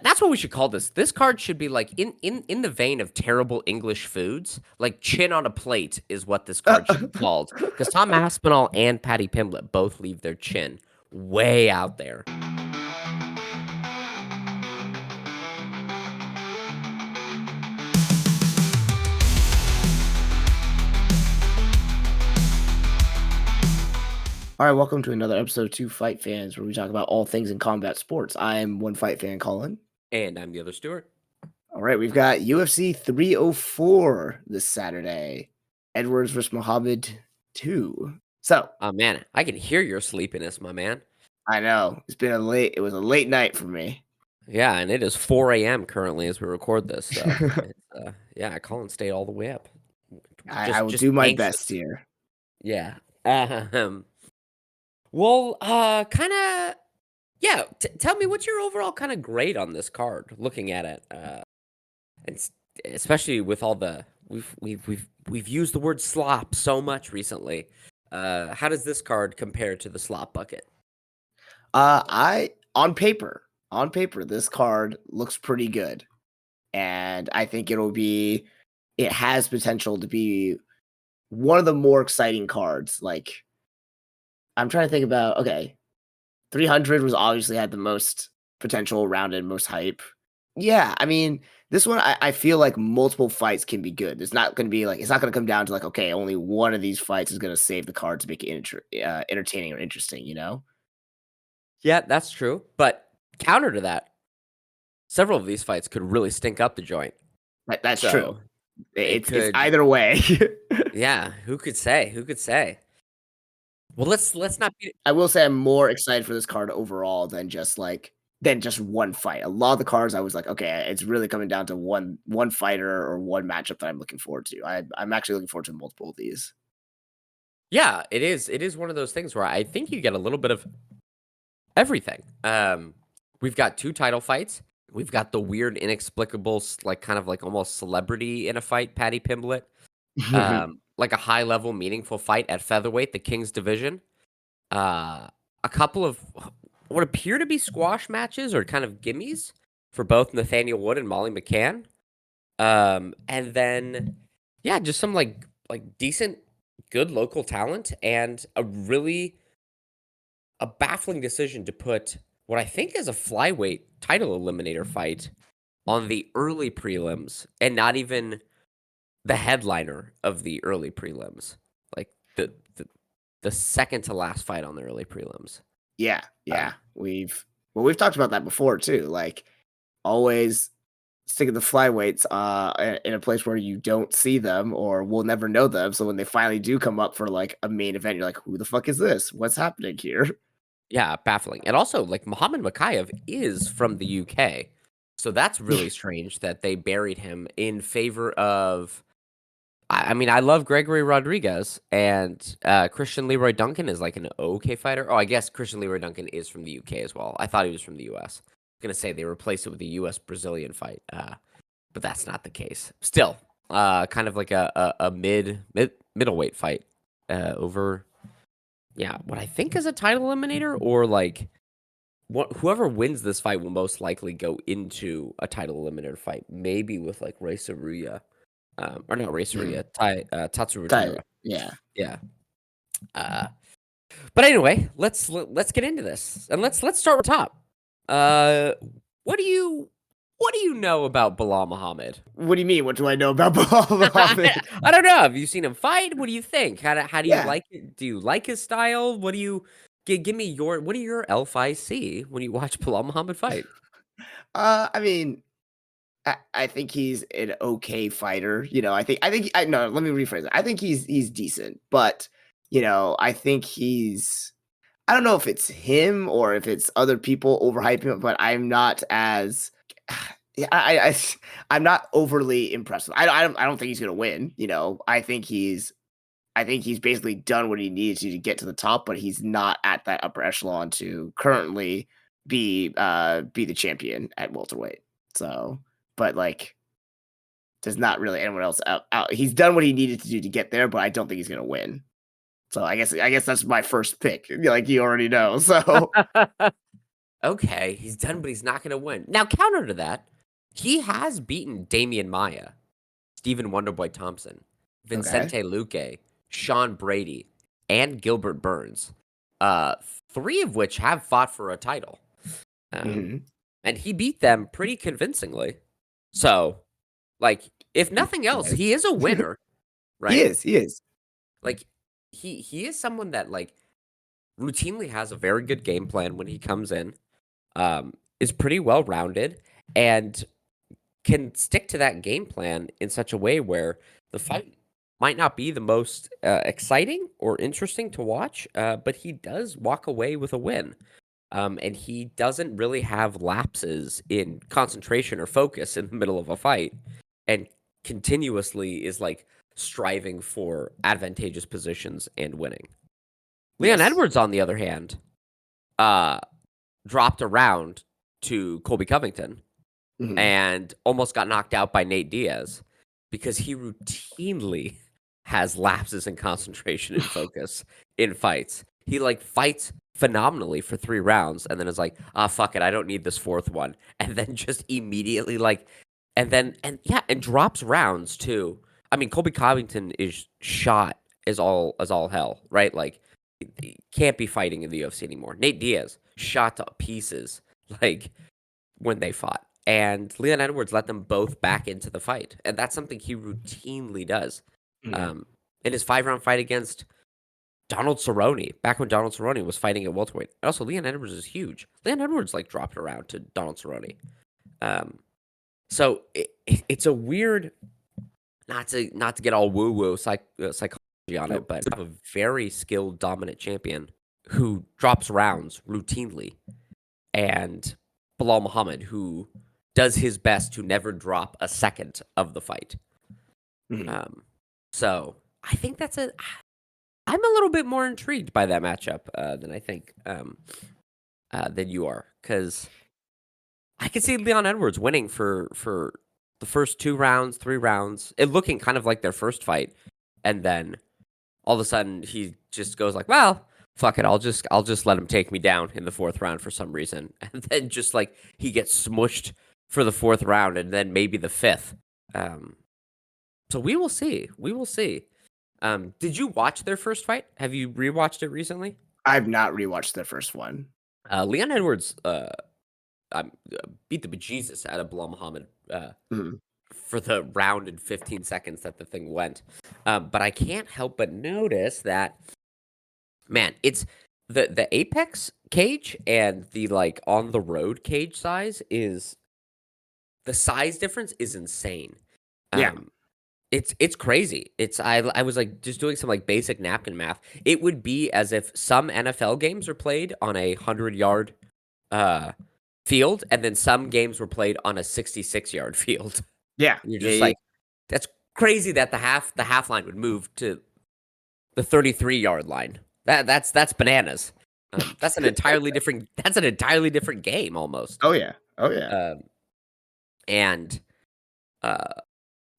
That's what we should call this. This card should be like in the vein of terrible English foods. Like chin on a plate is what this card should be called. Because Tom Aspinall and Patty Pimblett both leave their chin way out there. All right, welcome to another episode of Two Fight Fans, where we talk about all things in combat sports. I am one fight fan, Collin. And I'm the other Stuart. All right, we've got UFC 304 this Saturday. Edwards versus Muhammad 2. So, Oh man, I can hear your sleepiness, my man. I know it was a late night for me. Yeah, and it is 4 a.m. currently as we record this. So, yeah, Collin stayed all the way up. I will Just do my anxious. best here. Yeah. Well, kind of. Yeah. Tell me what's your overall kind of grade on this card? Looking at it, and especially with all the we've used the word slop so much recently. How does this card compare to the slop bucket? On paper, this card looks pretty good, and I think it has potential to be one of the more exciting cards. Like, I'm trying to think about, okay, 300 was obviously had the most potential around it, most hype. Yeah, I mean, this one, I feel like multiple fights can be good. It's not going to come down to like, okay, only one of these fights is going to save the card to make it entertaining or interesting, you know? Yeah, that's true. But counter to that, several of these fights could really stink up the joint. That's So true. It's could, either way. yeah. Who could say? Who could say? Well, let's not be. I will say I'm more excited for this card overall than just one fight. A lot of the cards I was like, okay, it's really coming down to one fighter or one matchup that I'm looking forward to. I'm actually looking forward to multiple of these. Yeah, it is. It is one of those things where I think you get a little bit of everything. We've got two title fights. We've got the weird, inexplicable, like kind of like almost celebrity in a fight, Patty Pimblett. Like a high level, meaningful fight at featherweight, the King's division. A couple of what appear to be squash matches or kind of gimmies for both Nathaniel Wood and Molly McCann. And then, yeah, just some like decent, good local talent and a baffling decision to put what I think is a flyweight title eliminator fight on the early prelims and not even the headliner of the early prelims, like the second to last fight on the early prelims. Yeah. We've talked about that before too. Like, always stick at the flyweights in a place where you don't see them or will never know them. So when they finally do come up for like a main event, you're like, who the fuck is this? What's happening here? Yeah, baffling. And also, like, Muhammad Makayev is from the UK. So that's really strange that they buried him in favor of. I mean, I love Gregory Rodriguez, and Christian Leroy Duncan is like an okay fighter. Oh, I guess Christian Leroy Duncan is from the UK as well. I thought he was from the US. I was going to say they replaced it with a US Brazilian fight, but that's not the case. Still, kind of like a middleweight fight over. Yeah, what I think is a title eliminator, or like whoever wins this fight will most likely go into a title eliminator fight, maybe with like Ray Saruya, or not Ray Saruya, Tatsuro Taira. Yeah. But anyway, let's get into this, and let's start with top. What do you know about Bilal Muhammad? What do you mean? What do I know about Bilal Muhammad? I don't know. Have you seen him fight? What do you think? How do you Yeah. like it? Do you like his style? What do you give me what are your LFIC when you watch Bilal Muhammad fight? I mean, I think he's an okay fighter. You know, no, let me rephrase it. I think he's decent, but I think I don't know if it's him or if it's other people overhyping him, but I'm not as I'm not overly impressed. I don't think he's gonna win. I think he's basically done what he needed to get to the top, but he's not at that upper echelon to currently be the champion at welterweight. So, but like, there's not really anyone else out. He's done what he needed to do to get there, but I don't think he's gonna win. So I guess that's my first pick. Like, you already know. So Okay, he's done, but he's not gonna win. Now, counter to that, he has beaten Damian Maia, Stephen Wonderboy Thompson, Okay. Vincente Luque, Sean Brady, and Gilbert Burns. Uh, 3 of which have fought for a title. Um, Mhm. and he beat them pretty convincingly. So, like, if nothing else, Okay. he is a winner, He right? is, he is. Like, he is someone that like routinely has a very good game plan when he comes in. Is pretty well rounded and can stick to that game plan in such a way where the fight might not be the most exciting or interesting to watch, but he does walk away with a win. And he doesn't really have lapses in concentration or focus in the middle of a fight, and continuously is like striving for advantageous positions and winning. Leon Yes. Edwards, on the other hand, uh, dropped a round to Colby Covington Mhm. and almost got knocked out by Nate Diaz because he routinely has lapses in concentration and focus in fights. He like fights phenomenally for 3 rounds and then is like, "Ah, fuck it, I don't need this 4th one." And then just immediately like and drops rounds too. I mean, Colby Covington is shot as all hell, right? Like he can't be fighting in the UFC anymore. Nate Diaz shot to pieces. Like when they fought. And Leon Edwards let them both back into the fight. And that's something he routinely does. Mhm. Um, in his 5-round fight against Donald Cerrone, back when Donald Cerrone was fighting at welterweight. Also, Leon Edwards is huge. Leon Edwards like dropped around to Donald Cerrone. Um, so it's a weird, not to get all woo woo psychology on it, Nope. but have a very skilled dominant champion who drops rounds routinely, and Bilal Muhammad, who does his best to never drop a second of the fight. Mhm. Um, so I think I'm a little bit more intrigued by that matchup than I think than you are, because I can see Leon Edwards winning for the first 2 rounds, 3 rounds, it looking kind of like their first fight, and then all of a sudden he just goes like, "Well, fuck it, I'll just let him take me down in the 4th round for some reason," and then just like he gets smushed for the 4th round, and then maybe the 5th. Um, so we will see. We will see. Did you watch their first fight? Have you rewatched it recently? I've not rewatched the first one. Leon Edwards beat the bejesus out of Bilal Muhammad Mhm. for the round and 15 seconds that the thing went. But I can't help but notice that, man, it's the apex cage and the like on the road cage size is the size difference is insane. Yeah. Um, it's crazy. I was like just doing some like basic napkin math. It would be as if some NFL games are played on a 100-yard uh field, and then some games were played on a 66-yard field. Yeah. And you're Yeah, just yeah. like, that's crazy that the half line would move to the 33-yard line. That's bananas. That's an entirely different game almost. Oh, yeah. Oh, yeah. Um, and uh,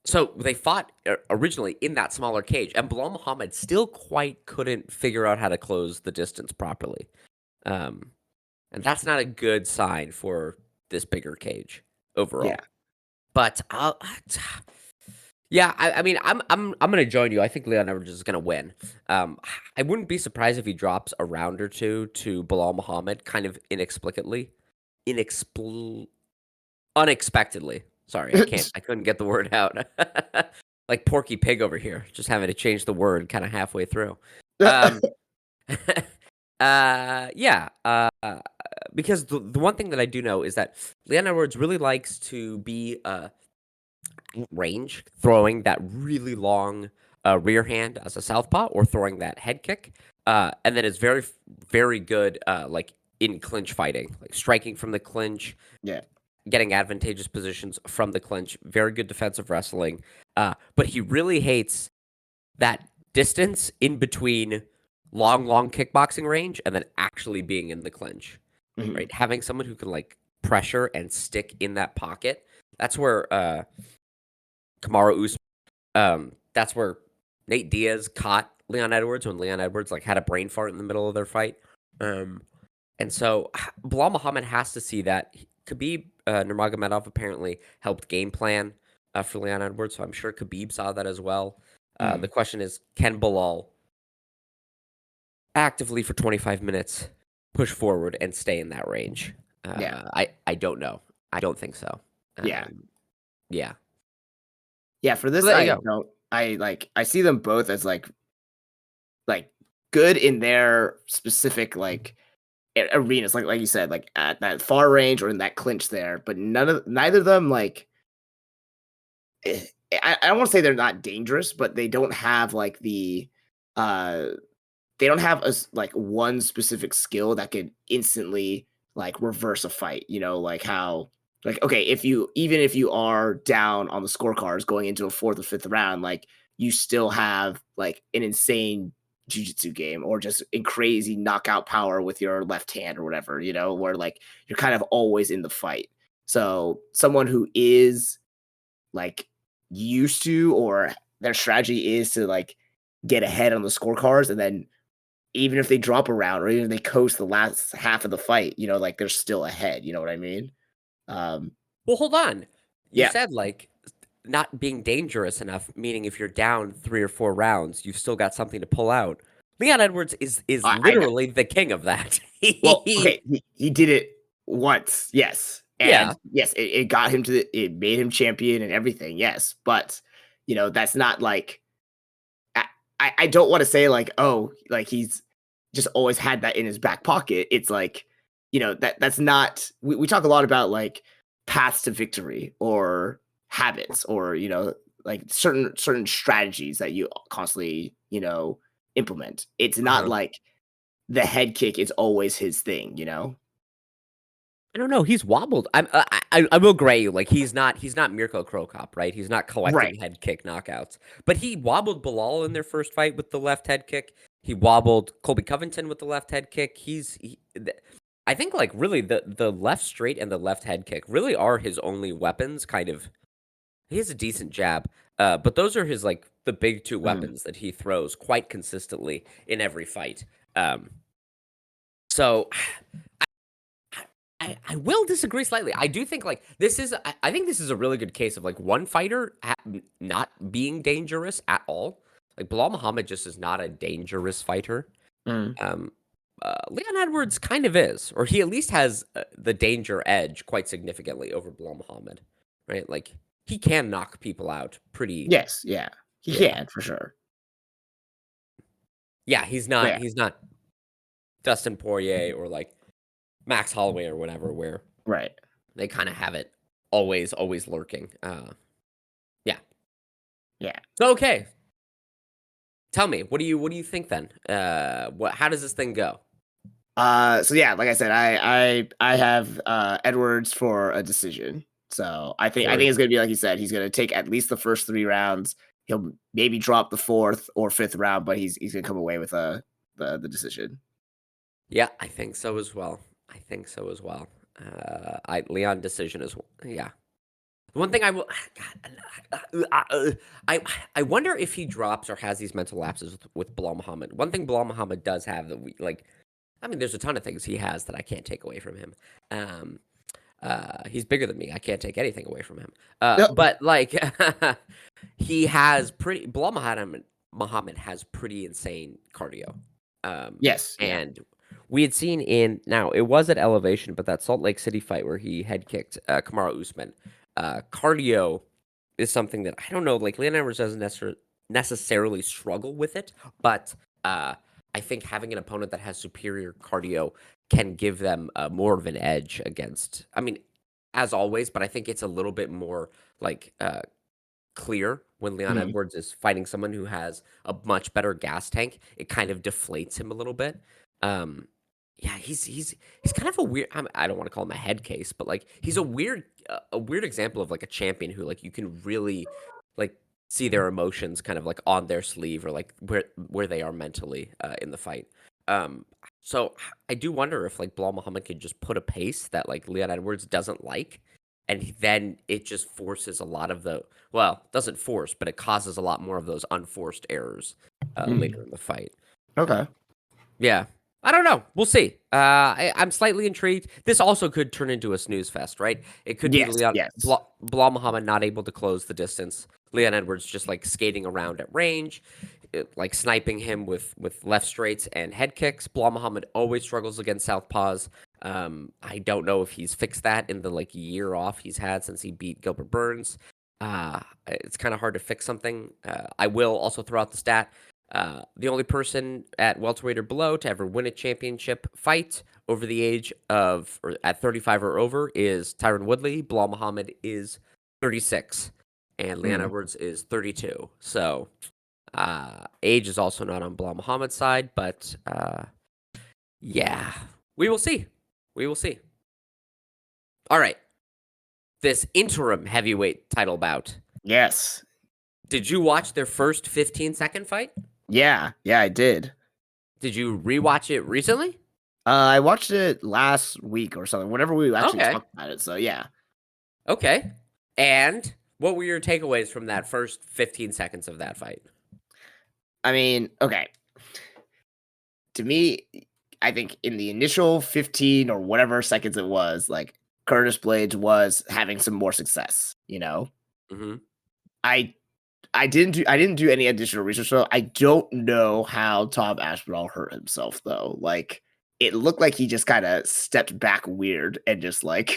so they fought originally in that smaller cage, and Bilal Muhammad still quite couldn't figure out how to close the distance properly. Um, and that's not a good sign for this bigger cage Yeah. overall. But yeah, I mean, I'm gonna join you. I think Leon Edwards is gonna win. I wouldn't be surprised if he drops a round or two to Bilal Muhammad, kind of inexpl unexpectedly. Sorry, I couldn't get the word out. Like Porky Pig over here, just having to change the word kind of halfway through. Um, yeah, because the one thing that I do know is that Leon Edwards really likes to be range, throwing that really long rear hand as a southpaw or throwing that head kick. And then it's very good like in clinch fighting, like striking from the clinch, Yeah. getting advantageous positions from the clinch, very good defensive wrestling. But he really hates that distance in between long kickboxing range and then actually being in the clinch, Mhm. right? Having someone who can like pressure and stick in that pocket. That's where Kamaru Usman, that's where Nate Diaz caught Leon Edwards when Leon Edwards like had a brain fart in the middle of their fight. Um, And so Bilal Muhammad has to see that. Khabib Nurmagomedov apparently helped game plan for Leon Edwards, so I'm sure Khabib saw that as well. The Mm, question is, can Bilal actively for 25 minutes push forward and stay in that range? yeah, I don't know. I don't think so. yeah, Um, yeah. yeah. For So this, there you I go. don't. I see them both as like good in their specific arenas, like you said, like at that far range or in that clinch there. But neither of them eh, I don't want to say they're not dangerous, but they don't have like uh they don't have like one specific skill that could instantly like reverse a fight. Like how like okay, if you are down on the scorecards going into a fourth or fifth round, like you still have like an insane jujitsu game or just in crazy knockout power with your left hand or whatever, where like you're kind of always in the fight. So someone who is like used to or their strategy is to like get ahead on the scorecards and then even if they drop a round or even if they coast the last half of the fight, like they're still ahead. You know what I mean? Um, Well, hold on. You yeah, said like not being dangerous enough, meaning if you're down 3 or 4 rounds, you've still got something to pull out. Leon Edwards is I know. literally the king of that. Well, okay, he did it once, yes, Yeah. and yes, it got him it made him champion and everything, yes, but that's not like I I don't want to say like oh like he's just always had that in his back pocket. It's like that's not we talk a lot about like paths to victory or habits or like certain strategies that you constantly implement. It's not Uh-huh. like the head kick is always his thing. I don't know, he's wobbled. I will grant you, like, he's not Mirko Cro Cop, right? He's not Right. collecting head kick knockouts, but he wobbled Bilal in their first fight with the left head kick. He wobbled Colby Covington with the left head kick. I think, like, really the left straight and the left head kick really are his only weapons, kind of. He has a decent jab, but those are his, like, the big 2 Mhm. weapons that he throws quite consistently in every fight. So I will disagree slightly. I do think like this is I think this is a really good case of like one fighter not being dangerous at all. Like Bilal Muhammad just is not a dangerous fighter. Mhm. Um, Leon Edwards kind of is, or he at least has the danger edge quite significantly over Bilal Muhammad, right? Like he can knock people out pretty. Yes, yeah. He Yeah, can for sure. yeah. He's But not. yeah, He's not Dustin Poirier or like Max Holloway or whatever, where right. they kind of have it always lurking. Yeah. Yeah. So, okay, tell me, what do you think then? How does this thing go? So yeah, like I said, I have Edwards for a decision. So I think Or it's gonna be like you said, he's gonna take at least the first 3 rounds. He'll maybe drop the fourth or fifth round, but he's gonna come away with the decision. yeah, I think so as well. I think so as well. I Leon decision as well. Yeah. One thing I will, I I wonder if he drops or has these mental lapses with Bilal Muhammad. One thing Bilal Muhammad does have that we like. I mean, there's a ton of things he has that I can't take away from him. Um, he's bigger than me. I can't take anything away from him. No. But like, he has pretty. Bilal Muhammad has pretty insane cardio. Yes. Yeah. And we had seen in now it was at elevation, but that Salt Lake City fight where he head kicked Kamaru Usman, cardio is something that I don't know. Like Leon Edwards doesn't necessarily struggle with it, but I think having an opponent that has superior cardio can give them more of an edge against. I mean, as always, but I think it's a little bit more like clear when Leon Mhm. Edwards is fighting someone who has a much better gas tank. It kind of deflates him a little bit. Um, yeah, he's kind of a weird. I don't want to call him a head case, but like he's a weird example of like a champion who like you can really like see their emotions kind of like on their sleeve or like where they are mentally in the fight. Um, so I do wonder if like Bilal Muhammad could just put a pace that like Leon Edwards doesn't like, and then it just forces a lot of the well, doesn't force, but it causes a lot more of those unforced errors later Mhm. in the fight. Uh, Okay. yeah. I don't know. We'll see. I'm slightly intrigued. This also could turn into a snooze fest, right? It could be Yes, Leon yes. Bilal Muhammad not able to close the distance. Leon Edwards just like skating around at range, like sniping him with left straights and head kicks. Bilal Muhammad always struggles against southpaws. I don't know if he's fixed that in the like year off he's had since he beat Gilbert Burns. It's kind of hard to fix something. I will also throw out the stat. The only person at welterweight or below to ever win a championship fight over the age of, or at 35 or over, is Tyron Woodley. Bilal Muhammad is 36, and Leon Mm. Edwards is 32. So, age is also not on Bilal Muhammad's side, but yeah, we will see. We will see. All right, this interim heavyweight title bout. Yes. Did you watch their first 15-second fight? Yeah, I did. Did you rewatch it recently? I watched it last week or something, whenever we actually Okay. talked about it. So yeah. Okay. And what were your takeaways from that first 15 seconds of that fight? I mean, okay. To me, I think in the initial 15 or whatever seconds it was, like Curtis Blades was having some more success, you know? Mm-hmm. I I didn't do any additional research though. I don't know how Tom Aspinall hurt himself though. Like it looked like he just kind of stepped back weird and just like Yeah.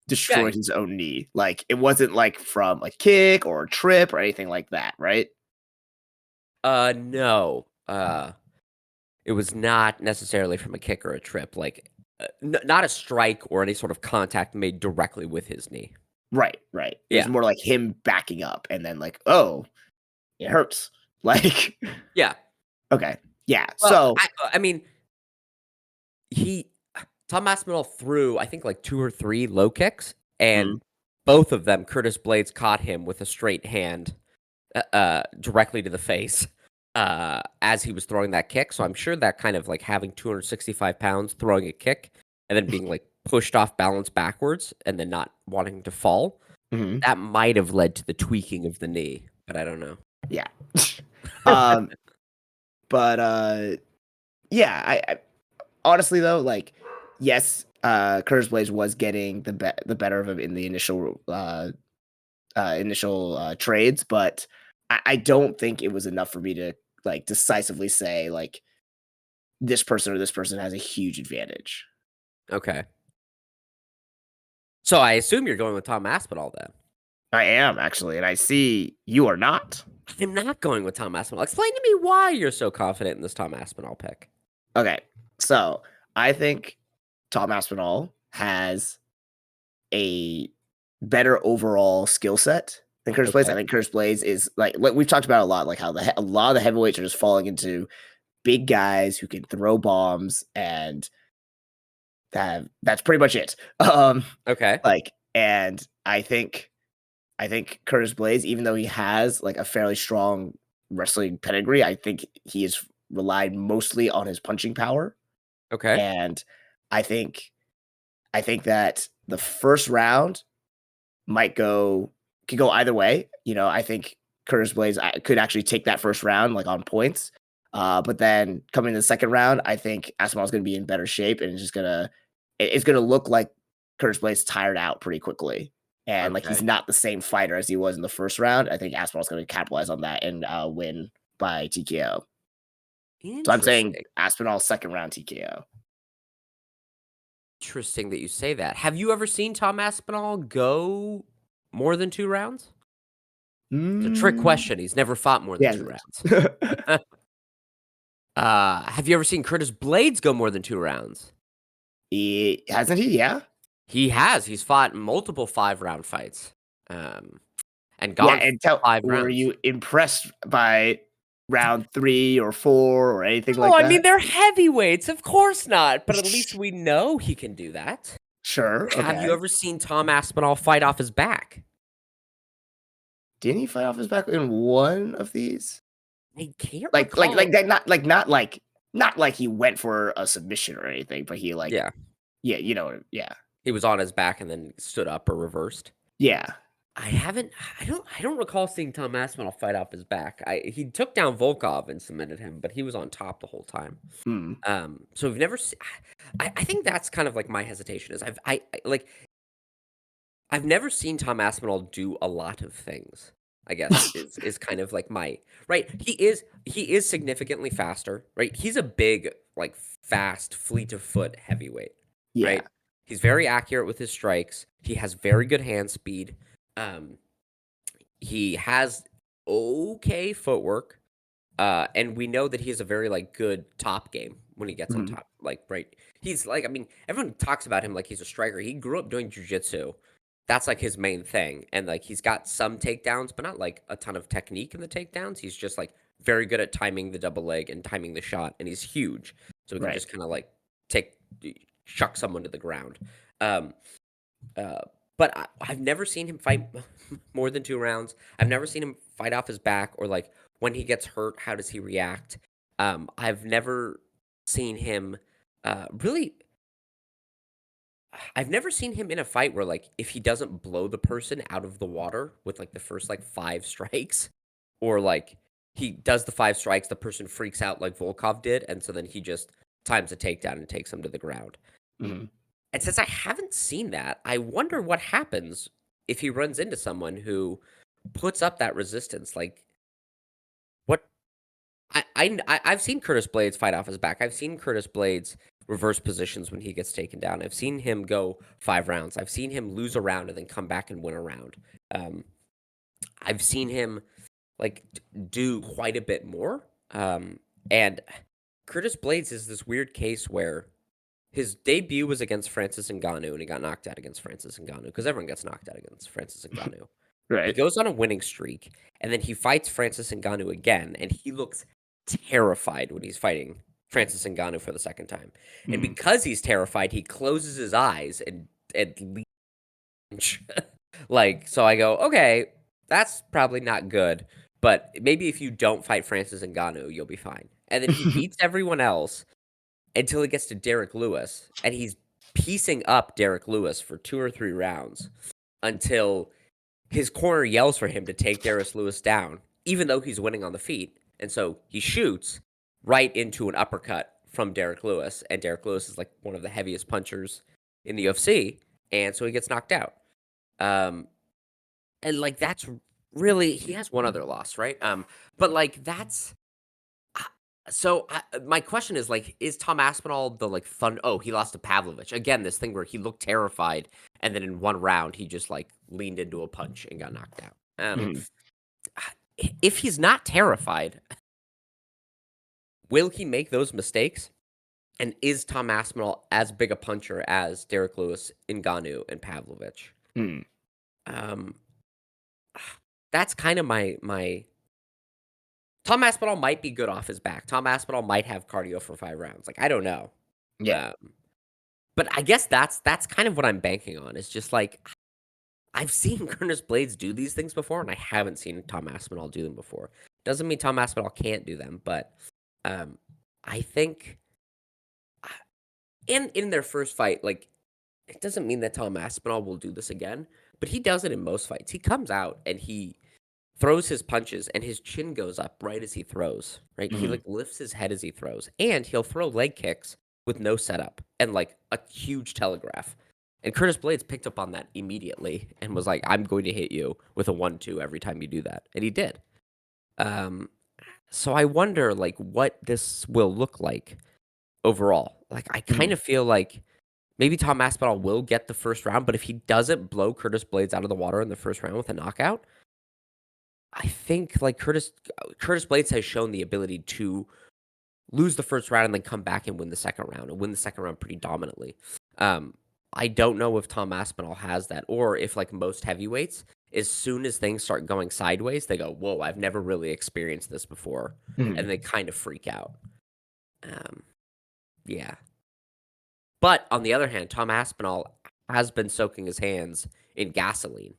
destroyed his own knee. Like it wasn't like from a kick or a trip or anything like that, right? No. It was not necessarily from a kick or a trip. Like, not a strike or any sort of contact made directly with his knee. Right. It was Yeah. more like him backing up and then like, oh, it hurts. Like, Yeah. okay. Yeah. Well, So, I mean, he Tom Aspinall threw, I think, like 2 or 3 low kicks, mm, and both of them, Curtis Blades caught him with a straight hand, directly to the face, as he was throwing that kick. So I'm sure that kind of like having 265 pounds throwing a kick and then being like pushed off balance backwards and then not wanting to fall, mhm, that might have led to the tweaking of the knee, but I don't know. yeah. um, but yeah, I honestly though, like, yes, Curtis Blades was getting the better of him in the initial trades, but I don't think it was enough for me to like decisively say like this person or this person has a huge advantage. Okay. So I assume you're going with Tom Aspinall then. I am actually, and I see you are not. I'm not going with Tom Aspinall. Explain to me why you're so confident in this Tom Aspinall pick. Okay, so I think Tom Aspinall has a better overall skill set than Curtis Blades. I Okay. think Curtis Blades is like we've talked about a lot, like how a lot of the heavyweights are just falling into big guys who can throw bombs, and that's pretty much it. Okay. Like, and I think Curtis Blades, even though he has like a fairly strong wrestling pedigree, I think he has relied mostly on his punching power, Okay. and I think I think that the first round could go either way. You know, I think Curtis Blades could actually take that first round like on points. But then coming to the second round, I think Aspinall's going to be in better shape, and it's gonna look like Curtis Blades tired out pretty quickly, and like he's Okay. not the same fighter as he was in the first round. I think Aspinall's going to capitalize on that and win by TKO. So I'm saying Interesting. Aspinall second round TKO. Interesting that you say that. Have you ever seen Tom Aspinall go more than 2 rounds? It's a trick Mm, question. He's never fought more than yeah. 2 rounds. Have you ever seen Curtis Blades go more than 2 rounds? He hasn't he? Yeah. He has. He's fought multiple 5-round fights, um, and Yeah, gone and 5 were rounds. you impressed by round 3 or 4 or anything No, like I that? mean, they're heavyweights, of course not, but at least we know he can do that. Sure, Have you okay. ever seen Tom Aspinall fight off his back? Didn't he fight off his back in one of these? I can't Like recall. that not like he went for a submission or anything, but he like Yeah, yeah, you know, yeah. he was on his back and then stood up or reversed. Yeah. haven't I don't recall seeing Tom Aspinall fight off his back. He took down Volkov and submitted him, but he was on top the whole time. Mm. So we've never se I think that's kind of like my hesitation is like, I've never seen Tom Aspinall do a lot of things, I guess, is kind of like my right? He is significantly faster, right? He's a big, like, fast, fleet of foot heavyweight, Yeah. right? He's very accurate with his strikes. He has very good hand speed. Um, he has okay footwork. And we know that he has a very, like, good top game when he gets on Mhm. top, like, right? He's like, I mean, everyone talks about him like he's a striker. He grew up doing jujitsu. That's like his main thing. And like he's got some takedowns, but not like a ton of technique in the takedowns. He's just like very good at timing the double leg and timing the shot. And he's huge. So he can Right. just kind of like take chuck someone to the ground. Um, uh, but I've never seen him fight more than 2 rounds. I've never seen him fight off his back or like when he gets hurt, how does he react? I've never seen him really. I've never seen him in a fight where like if he doesn't blow the person out of the water with like the first like 5 strikes, or like he does the 5 strikes, the person freaks out like Volkov did, and so then he just times a takedown and takes him to the ground. Mhm. And since I haven't seen that, I wonder what happens if he runs into someone who puts up that resistance. Like, what I've seen Curtis Blades fight off his back. I've seen Curtis Blades reverse positions when he gets taken down. I've seen him go 5 rounds. I've seen him lose a round and then come back and win a round. Um, I've seen him like do quite a bit more. And Curtis Blades is this weird case where his debut was against Francis Ngannou, and he got knocked out against Francis Ngannou because everyone gets knocked out against Francis Ngannou. He Right. goes on a winning streak, and then he fights Francis Ngannou again, and he looks terrified when he's fighting Francis Ngannou for the second time. And Mhm. because he's terrified, he closes his eyes and leech. Like, so I go, okay, that's probably not good, but maybe if you don't fight Francis Ngannou, you'll be fine. And then he beats everyone else until he gets to Derek Lewis, and he's piecing up Derek Lewis for 2 or 3 rounds until his corner yells for him to take Derek Lewis down, even though he's winning on the feet. And so he shoots right into an uppercut from Derek Lewis, and Derek Lewis is like one of the heaviest punchers in the UFC, and so he gets knocked out. Um, and like that's really he has one other loss, right? But like that's uh, so my question is like, is Tom Aspinall the like fun? Oh, he lost to Pavlovich again. This thing where he looked terrified, and then in 1 round he just like leaned into a punch and got knocked out. Mhm. If he's not terrified, will he make those mistakes? And is Tom Aspinall as big a puncher as Derek Lewis, Ngannou, and Pavlovich? Mhm. Um, that's kind of my. Tom Aspinall might be good off his back. Tom Aspinall might have cardio for 5 rounds. Like I don't know. Yeah. Um, but I guess that's kind of what I'm banking on. It's just like I've seen Curtis Blades do these things before, and I haven't seen Tom Aspinall do them before. Doesn't mean Tom Aspinall can't do them, but um, I think in their first fight, like it doesn't mean that Tom Aspinall will do this again, but he does it in most fights. He comes out and he throws his punches, and his chin goes up right as he throws. Right, he Mhm. like lifts his head as he throws, and he'll throw leg kicks with no setup and like a huge telegraph. And Curtis Blades picked up on that immediately and was like, "I'm going to hit you with a 1-2 every time you do that," and he did. Um, so I wonder like what this will look like overall. Like I kind Mhm. of feel like maybe Tom Aspinall will get the first round, but if he doesn't blow Curtis Blades out of the water in the first round with a knockout, I think like Curtis Blades has shown the ability to lose the first round and then come back and win the second round and win the second round pretty dominantly. Um, I don't know if Tom Aspinall has that, or if like most heavyweights, as soon as things start going sideways, they go, "Whoa, I've never really experienced this before," Mhm. and they kind of freak out. Um, yeah. But on the other hand, Tom Aspinall has been soaking his hands in gasoline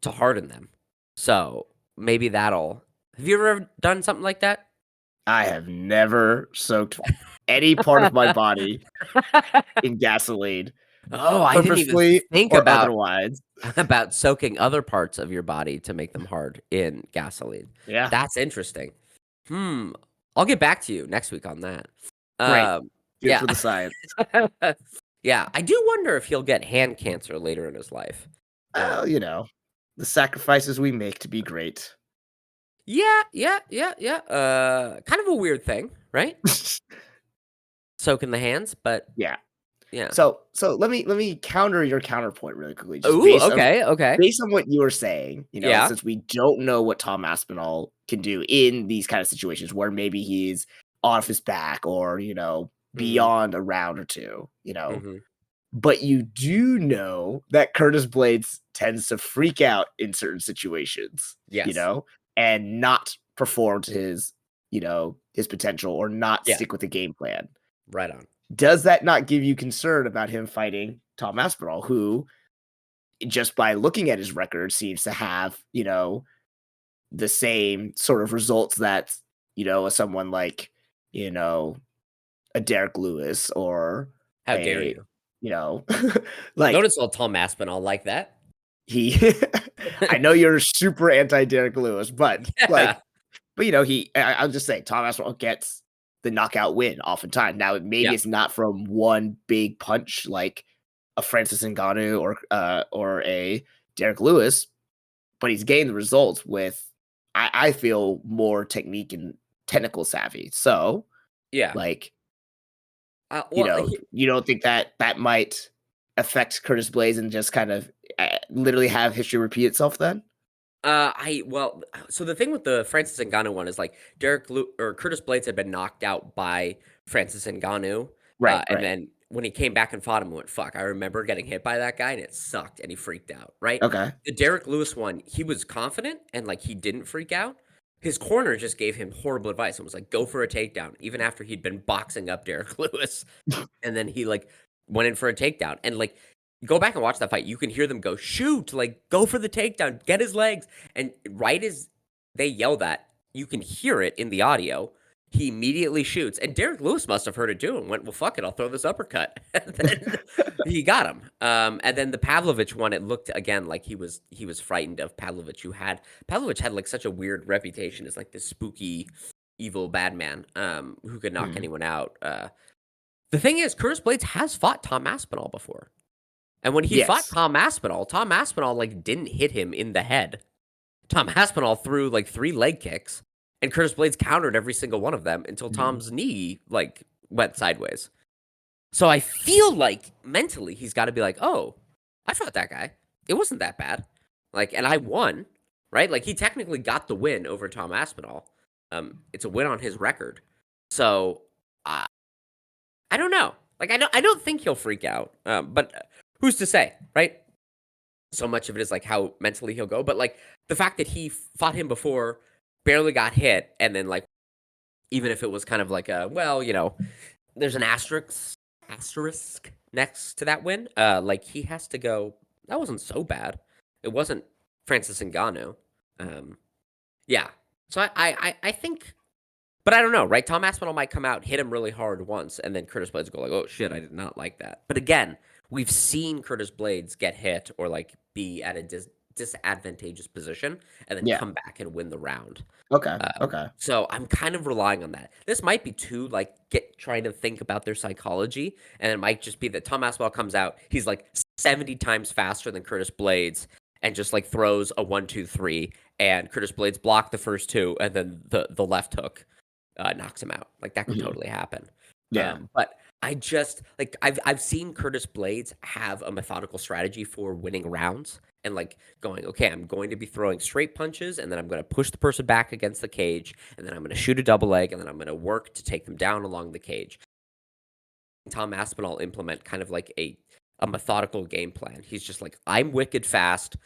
to harden them. So maybe that'll. Have you ever done something like that? I have never soaked any part of my body in gasoline. Oh, I didn't even purposefully think or about otherwise. about soaking other parts of your body to make them hard in gasoline. Yeah, That's interesting. Hmm. I'll get back to you next week on that. great. Um, Good yeah. for the science. Yeah, I do wonder if he'll get hand cancer later in his life. Oh, Um, the sacrifices we make to be great. yeah, yeah, yeah, yeah. Kind of a weird thing, right? Soaking the hands, but Yeah. yeah. So let me counter your counterpoint really quickly, just Ooh, okay, okay. based on what you were saying, Yeah. since we don't know what Tom Aspinall can do in these kind of situations where maybe he's off his back or, Mhm. beyond a round or two, Mhm. but you do know that Curtis Blades tends to freak out in certain situations, Yes. and not perform to his potential or not Yeah. stick with the game plan. Right on. Does that not give you concern about him fighting Tom Aspinall, who, just by looking at his record, seems to have, the same sort of results that, someone like, you know, a Derek Lewis or How dare a, you? you know, like Notice all Tom Aspinall like that. he I know you're super anti Derek Lewis, but Yeah. I'll just say Tom Aspinall gets the knockout win oftentimes. Now, maybe Yeah. it's not from one big punch like a Francis Ngannou or a Derek Lewis, but he's gained the results with I feel more technique and technical savvy. So, Yeah. like, Well, he you don't think that that might affect Curtis Blaze and just kind of literally have history repeat itself then? so the thing with the Francis Ngannou one is like or Curtis Blades had been knocked out by Francis Ngannou, Right, and right. then when he came back and fought him, he went, "Fuck!" I remember getting hit by that guy, and it sucked, and he freaked out. Right? Okay. The Derek Lewis one, he was confident and like he didn't freak out. His corner just gave him horrible advice and was like, "Go for a takedown," even after he'd been boxing up Derek Lewis. And then he, like, went in for a takedown, and, like, go back and watch that fight, you can hear them go, "Shoot!" Like, "Go for the takedown, get his legs," and right as they yell that, you can hear it in the audio, he immediately shoots, and Derek Lewis must have heard it too and went, "Well, fuck it, I'll throw this uppercut," and then he got him, and then the Pavlovich one, it looked again like he was frightened of Pavlovich, Pavlovich had, like, such a weird reputation as, like, this spooky, evil bad man, who could knock Mhm. anyone out, the thing is, Curtis Blades has fought Tom Aspinall before, and when he fought Yes. Tom Aspinall, like, didn't hit him in the head. Tom Aspinall threw, like, 3 leg kicks, and Curtis Blades countered every single one of them until Mhm. Tom's knee, like, went sideways. So I feel like, mentally, he's gotta be like, "Oh, I fought that guy. It wasn't that bad." Like, and I won, right? Like, he technically got the win over Tom Aspinall. It's a win on his record. So, uh I don't know. Like, I don't think he'll freak out, but who's to say, right? So much of it is, like, how mentally he'll go, but, like, the fact that he fought him before, barely got hit, and then, like, even if it was kind of like a, well, there's an asterisk next to that win, like, he has to go, "That wasn't so bad." It wasn't Francis Ngannou. Um, yeah. So I think but I don't know, right? Tom Aspinall might come out, hit him really hard once, and then Curtis Blades will go like, "Oh shit, I did not like that." But again, we've seen Curtis Blades get hit or like be at a disadvantageous position and then Yeah. come back and win the round. Okay. Okay. So I'm kind of relying on that. This might be too like trying to think about their psychology, and it might just be that Tom Aspinall comes out, he's like 70 times faster than Curtis Blades, and just like throws a 1, 2, 3, and Curtis Blades blocked the first two, and then the left hook knocks him out. Like that could Mhm. totally happen. Yeah. But I just like I've seen Curtis Blades have a methodical strategy for winning rounds and like going, okay, I'm going to be throwing straight punches and then I'm going to push the person back against the cage and then I'm going to shoot a double leg and then I'm going to work to take them down along the cage. Tom Aspinall implement kind of like a methodical game plan. He's just like, I'm wicked fast.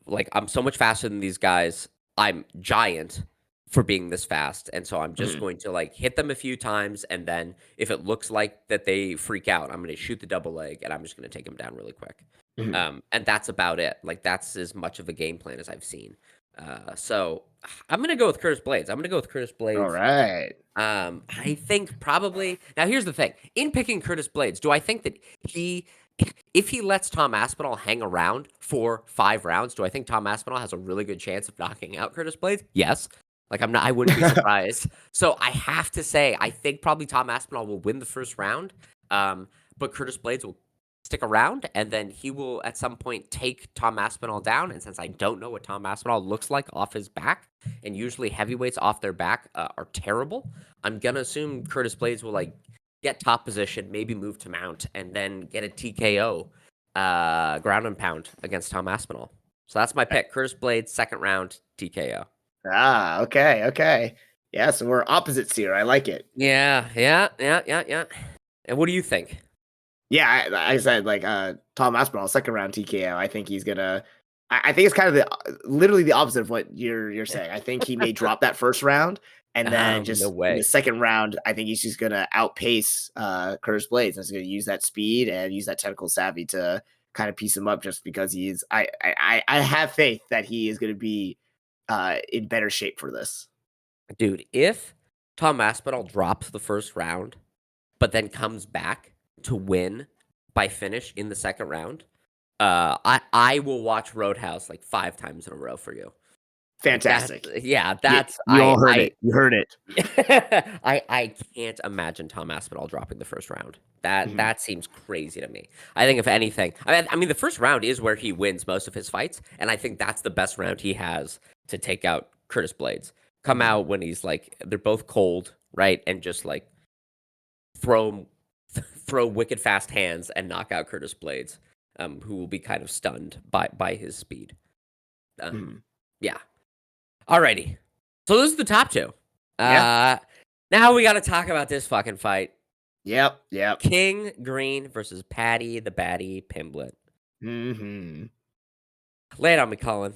Like I'm so much faster than these guys. I'm giant for being this fast, and so I'm just Mhm. going to like hit them a few times, and then if it looks like that they freak out, I'm going to shoot the double leg, and I'm just going to take them down really quick. Mhm. And that's about it. Like that's as much of a game plan as I've seen. So I'm gonna go with Curtis Blades. I'm gonna go with Curtis All Blades. right. I think probably now here's the thing. In picking Curtis Blades, do I think that he if he lets Tom Aspinall hang around for 5 rounds, do I think Tom Aspinall has a really good chance of knocking out Curtis Blades? Yes. Like I wouldn't be surprised. So I have to say, I think probably Tom Aspinall will win the first round. But Curtis Blades will stick around, and then he will at some point take Tom Aspinall down. And since I don't know what Tom Aspinall looks like off his back, and usually heavyweights off their back are terrible, I'm gonna assume Curtis Blades will like get top position, maybe move to mount, and then get a TKO, ground and pound against Tom Aspinall. So that's my pick. Curtis Blades, second round TKO. Okay, okay. Yeah, so we're opposites here. I like it. Yeah. And what do you think? Yeah, I said like Tom Aspinall, second round TKO. I think he's gonna. I think it's kind of literally the opposite of what you're saying. I think he may drop that first round, and then No just in the way. second round, I think he's just gonna outpace Curtis Blades. And he's gonna use that speed and use that technical savvy to kind of piece him up. Just because he's, I have faith that he is gonna be in better shape for this. Dude, if Tom Aspinall drops the first round, but then comes back to win by finish in the second round, I will watch Roadhouse like 5 times in a row for you. Like that, Fantastic. yeah, You, that's you all heard it. You heard it. I can't imagine Tom Aspinall dropping the first round. That Mhm. that seems crazy to me. I think if anything, I mean the first round is where he wins most of his fights, and I think that's the best round he has to take out Curtis Blades. Come Mhm. out when he's like they're both cold, right, and just like throw throw wicked fast hands and knock out Curtis Blades, who will be kind of stunned by his speed. Um, Mhm. yeah. Alrighty. So those are the top two. Yeah. Uh, now we got to talk about this fucking fight: Yep. Yep. King Green versus Patty the Batty Pimblett. Hmm. Lay it on me, Colin.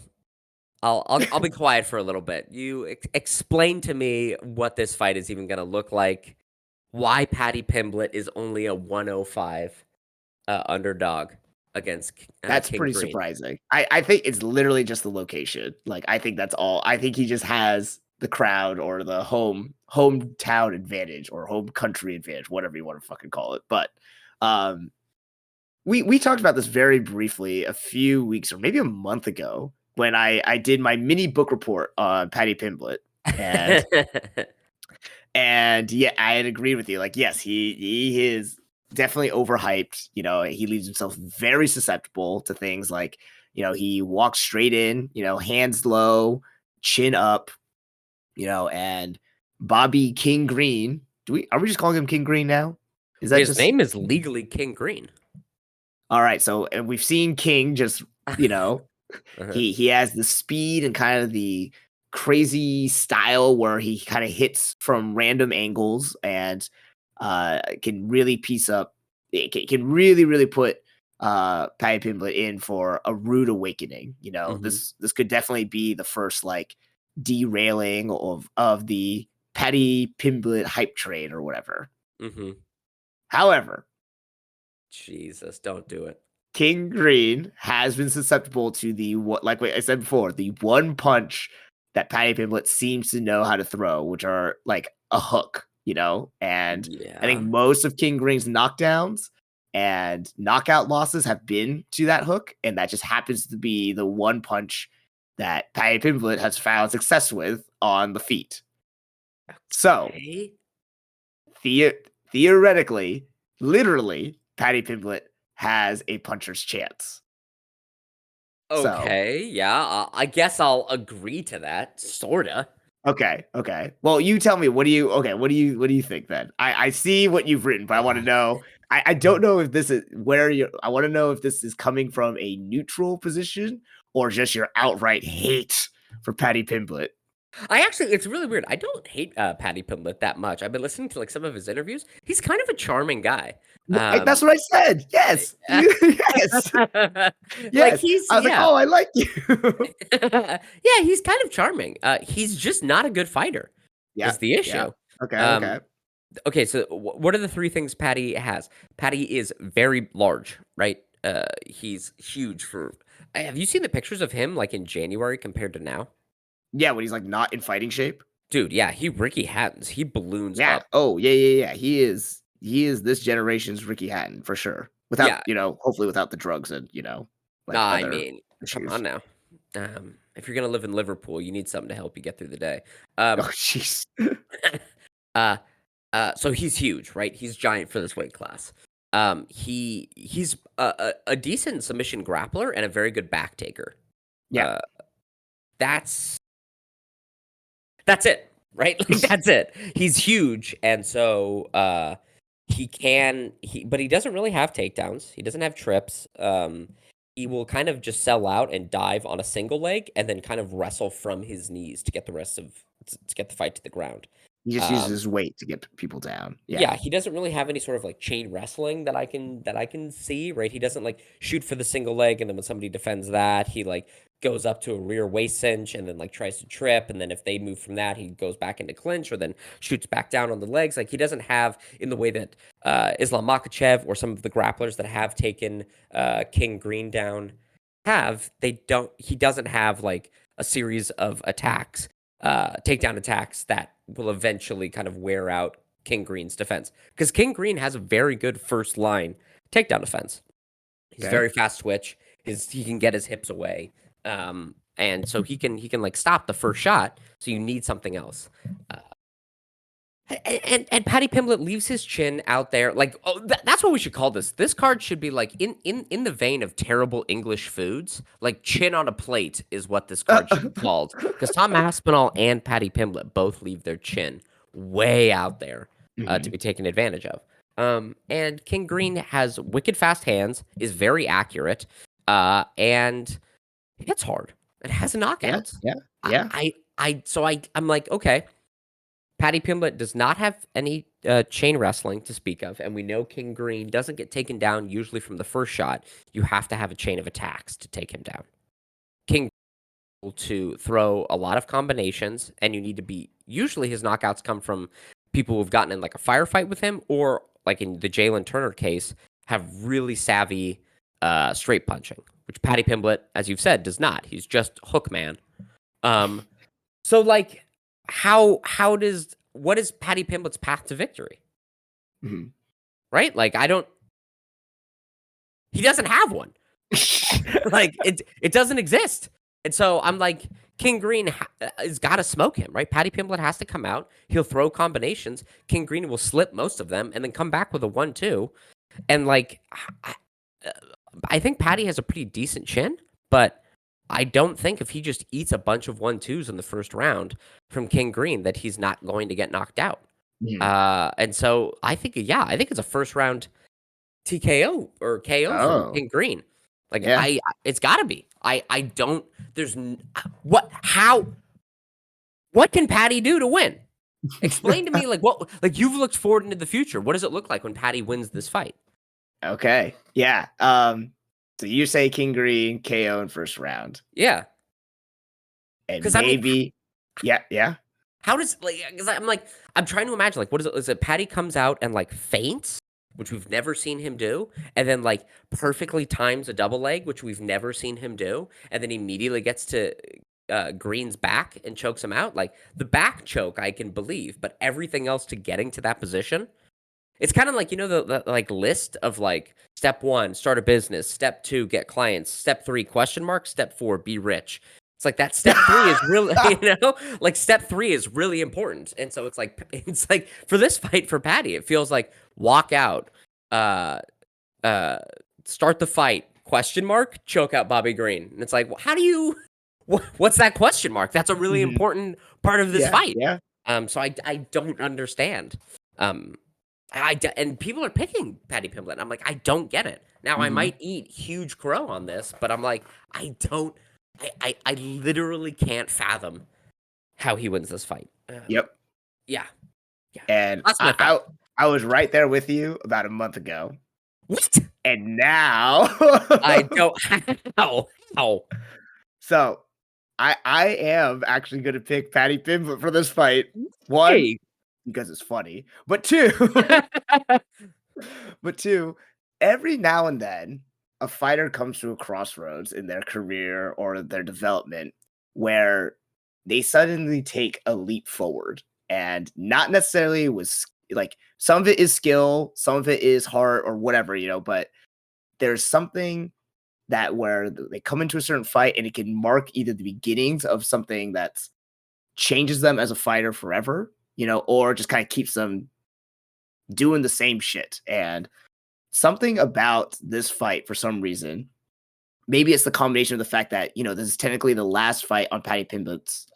I'll be quiet for a little bit. You explain to me what this fight is even going to look like. Why Patty Pimblett is only a 105 underdog against That's King pretty Green. surprising. I think it's literally just the location. Like I think that's all. I think he just has the crowd or the hometown advantage or home country advantage, whatever you want to fucking call it. But um we talked about this very briefly a few weeks or maybe a month ago when I did my mini book report on Patty Pimblett. And yeah, I had agreed with you. Like, yes, he is definitely overhyped. You know, he leaves himself very susceptible to things like, he walks straight in, hands low, chin up, and Bobby King Green. Are we just calling him King Green now? Is that His just name is legally King Green. all right? So and we've seen King just, you know, Uh-huh. he has the speed and kind of the crazy style where he kind of hits from random angles and can really piece up. It can really put Patty Pimblett in for a rude awakening. Hmm. This could definitely be the first like derailing of the Patty Pimblett hype train or whatever. Hmm. However, Jesus, don't do it. King Green has been susceptible to the what, like I said before, the one punch that Patty Pimblett seems to know how to throw, which are like a hook, And I think Yeah. most of King Green's knockdowns and knockout losses have been to that hook, and that just happens to be the one punch that Patty Pimblett has found success with on the feet. So Hey. theoretically, literally, Patty Pimblett has a puncher's chance. So, Okay. Yeah. I guess I'll agree to that. Sorta. okay, okay. Well, you tell me, what do you think then? I see what you've written, but I want to know. I don't know if this is where you I want to know if this is coming from a neutral position or just your outright hate for Patty Pimblett. It's really weird. I don't hate Patty Pimblett that much. I've been listening to like some of his interviews. He's kind of a charming guy. That's Um, what I said. Yes. Yes. like Yes. I was like, yeah. "Oh, I like you." Yeah, he's kind of charming. He's just not a good fighter, Yeah. is the Yeah. issue. Okay, Um, okay. okay, so what are the three things Patty has? Patty is very large, right? He's huge for. Have you seen the pictures of him like in January compared to now? Yeah, when he's, like, not in fighting shape. Dude, yeah, he Ricky Hattons. He balloons Yeah. up. Oh, yeah, yeah, yeah. He is this generation's Ricky Hatton for sure. Without, Yeah. hopefully without the drugs and, like, I other mean, come on issues. now. If you're gonna live in Liverpool, you need something to help you get through the day. Oh, Um, jeez. uh, so he's huge, right? He's giant for this weight class. He's a decent submission grappler and a very good back taker. Yeah. Uh, that's That's it, right? Like, that's it. He's huge, and so, but he doesn't really have takedowns. He doesn't have trips. He will kind of just sell out and dive on a single leg and then kind of wrestle from his knees to get to get the fight to the ground. He just uses Um his weight to get people down. yeah, Yeah. he doesn't really have any sort of, like, chain wrestling that I can see, right? He doesn't, like, shoot for the single leg, and then when somebody defends that, he, like, goes up to a rear waist cinch and then, like, tries to trip, and then if they move from that, he goes back into clinch or then shoots back down on the legs. Like, he doesn't have in the way that, Islam Makhachev or some of the grapplers that have taken, King Green down he doesn't have, like, a series of attacks, takedown attacks that will eventually kind of wear out King Green's defense. Because King Green has a very good first line takedown defense. He's Okay. very fast twitch. He can get his hips away. And so he can like stop the first shot. So you need something else. Uh, and Patty Pimblett leaves his chin out there. Like, oh, that's what we should call this. This card should be like in the vein of terrible English foods. Like chin on a plate is what this card should be called. Because Tom Aspinall and Patty Pimblett both leave their chin way out there to Mhm. be taken advantage of. And King Green has wicked fast hands, is very accurate, and hits hard. It has Yeah, knockouts. yeah, yeah. I'm like, okay. Patty Pimblett does not have any chain wrestling to speak of, and we know King Green doesn't get taken down usually from the first shot. You have to have a chain of attacks to take him down. King able to throw a lot of combinations, and you need to be. Usually, his knockouts come from people who've gotten in like a firefight with him, or like in the Jalen Turner case, have really savvy straight punching, which Patty Pimblett, as you've said, does not. He's just hook man. Um, so like how does what is Patty Pimblett's path to victory? Mhm. Right? Like he doesn't have one. Like it doesn't exist. And so I'm like King Green has got to smoke him, right? Patty Pimblett has to come out. He'll throw combinations. King Green will slip most of them and then come back with a 1-2. And like I, uh, I think Patty has a pretty decent chin, but I don't think if he just eats a bunch of 1-2s in the first round from King Green that he's not going to get knocked out. Mhm. And so I think it's a first round TKO or KO from Oh, King Green. Like yeah. it's got to be. I don't. What how what can Patty do to win? Explain to me like what like you've looked forward into the future. What does it look like when Patty wins this fight? Okay, yeah, so you say King Green KO in first round, Yeah, and because I mean, maybe yeah, yeah. how does like? Because I'm like, I'm trying to imagine like, what is it? Is it Patty comes out and like faints, which we've never seen him do, and then like perfectly times a double leg, which we've never seen him do, and then immediately gets to Green's back and chokes him out. Like the back choke, I can believe, but everything else to getting to that position, it's kind of like the like list of like step one, start a business, step two, get clients, step three, question mark, step four, be rich. It's like that step three is really, like step three is really important. And so it's like for this fight for Patty, it feels like walk out, uh, uh, start the fight, question mark, choke out Bobby Green. And it's like, well, how do you, what's that question mark? That's a really Mhm. important part of this Yeah, fight. yeah. So I don't understand. Um, and people are picking Patty Pimblett. I'm like, I don't get it. Now I Mhm. might eat huge crow on this, but I'm like, I don't. I literally can't fathom how he wins this fight. Yep, Yeah, yeah. and That's my I thought. I I was right there with you about a month ago, What? and now I don't. How? How? so, I am actually gonna pick Patty Pimblett for this fight. 1, Hey. because it's funny, but 2 but 2, every now and then, a fighter comes to a crossroads in their career or their development where they suddenly take a leap forward, and not necessarily was like some of it is skill, some of it is heart or whatever, but there's something that where they come into a certain fight and it can mark either the beginnings of something that changes them as a fighter forever, or just kind of keeps them doing the same shit. And something about this fight for some reason, maybe it's the combination of the fact that, this is technically the last fight on Paddy Pimblett's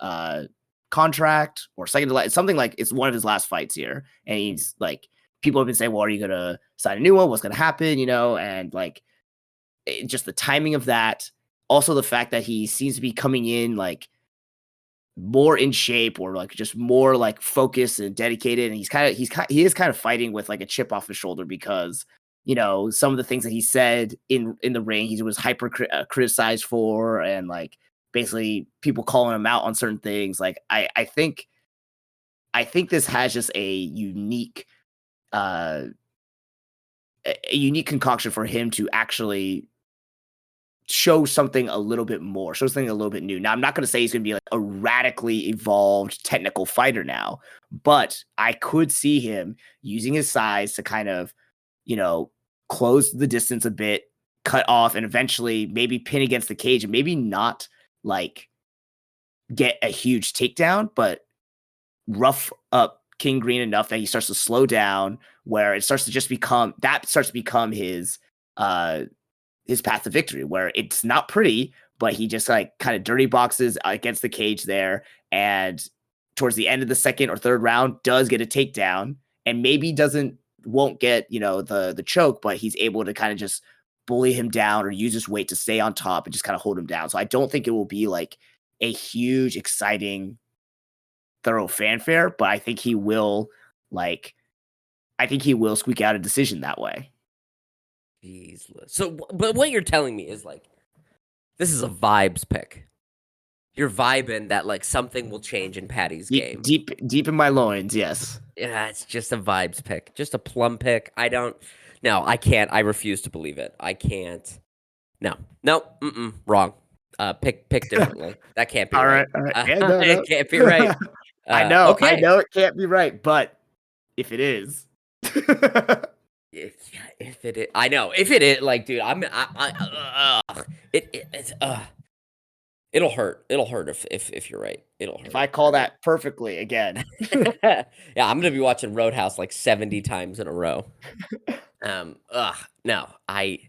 contract, or second to last, something like it's one of his last fights here. And he's like, people have been saying, well, are you going to sign a new one? What's going to happen? And like, just the timing of that. Also, the fact that he seems to be coming in like more in shape, or like just more like focused and dedicated. And he is kind of fighting with like a chip off his shoulder, because some of the things that he said in the ring, he was hyper criticized for, and like basically people calling him out on certain things. Like I think this has just a unique concoction for him to actually show something a little bit more, show something a little bit new. Now, I'm not going to say he's going to be like a radically evolved technical fighter now, but I could see him using his size to kind of, close the distance a bit, cut off, and eventually maybe pin against the cage, and maybe not like get a huge takedown, but rough up King Green enough that he starts to slow down, where it starts to become his path to victory, where it's not pretty, but he just like kind of dirty boxes against the cage there. And towards the end of the second or third round does get a takedown, and maybe won't get, the choke, but he's able to kind of just bully him down or use his weight to stay on top and just kind of hold him down. So I don't think it will be like a huge, exciting, thorough fanfare, but I think he will squeak out a decision that way. Jeez. So, but what you're telling me is like, this is a vibes pick. You're vibing that like something will change in Paddy's game. Deep in my loins, yes. Yeah, it's just a vibes pick, just a plum pick. I can't. I refuse to believe it. I can't. No, wrong. Pick differently. That can't be right. All right. Yeah, no. It can't be right. I know. Okay. I know it can't be right, but if it is. If it is, I know. If it is, like, dude, it'll hurt. It'll hurt if you're right. It'll hurt. If I call that perfectly again. Yeah, I'm gonna be watching Roadhouse like 70 times in a row. No, I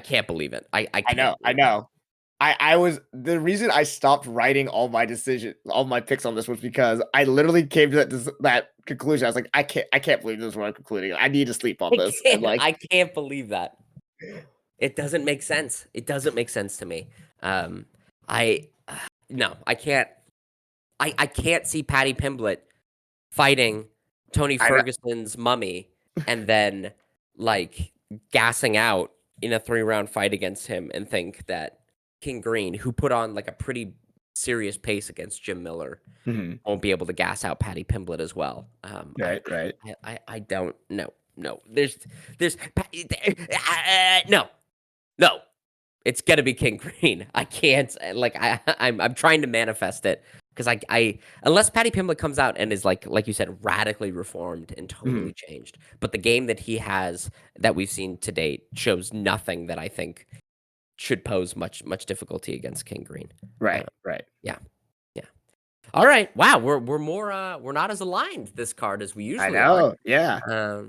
can't believe it. I can't. I know. I was the reason I stopped writing all my picks on this was because I literally came to that conclusion. I was like, I can't believe this is what I'm concluding. I need to sleep on this. I can't believe that. It doesn't make sense. It doesn't make sense to me. I can't. I can't see Paddy Pimblett fighting Tony Ferguson's mummy and then like gassing out in a 3-round fight against him and think that King Green, who put on like a pretty serious pace against Jim Miller, won't be able to gas out Paddy Pimblett as well. Right. I don't know. No, there's no. It's gonna be King Green. I can't I'm trying to manifest it because I unless Paddy Pimblett comes out and is like you said, radically reformed and totally changed. But the game that he has that we've seen to date shows nothing that I think should pose much difficulty against King Green. Right. Yeah. All right. Wow. We're more we're not as aligned this card as we usually are. Yeah.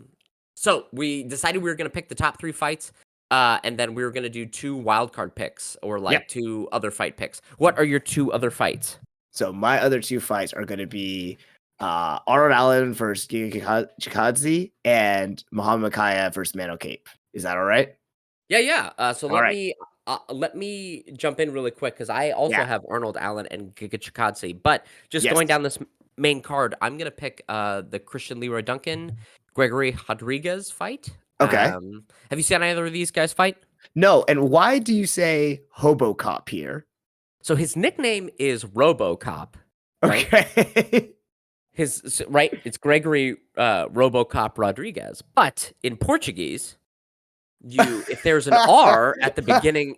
So we decided we were gonna pick the top 3 fights, and then we were gonna do 2 wild card picks or like 2 other fight picks. What are your 2 other fights? So my other 2 fights are gonna be Arnold Allen versus Giga Chikadze and Muhammad Mokaev versus Mano Cape. Is that all right? Yeah. So let me jump in really quick because I also have Arnold Allen and Giga Chikadze. But just going down this main card, I'm gonna pick the Christian Leroy Duncan, Gregory Rodriguez fight. Okay. Have you seen either of these guys fight? No. And why do you say Hobocop here? So his nickname is RoboCop. Right? Okay. It's Gregory RoboCop Rodriguez. But in Portuguese, if there's an R at the beginning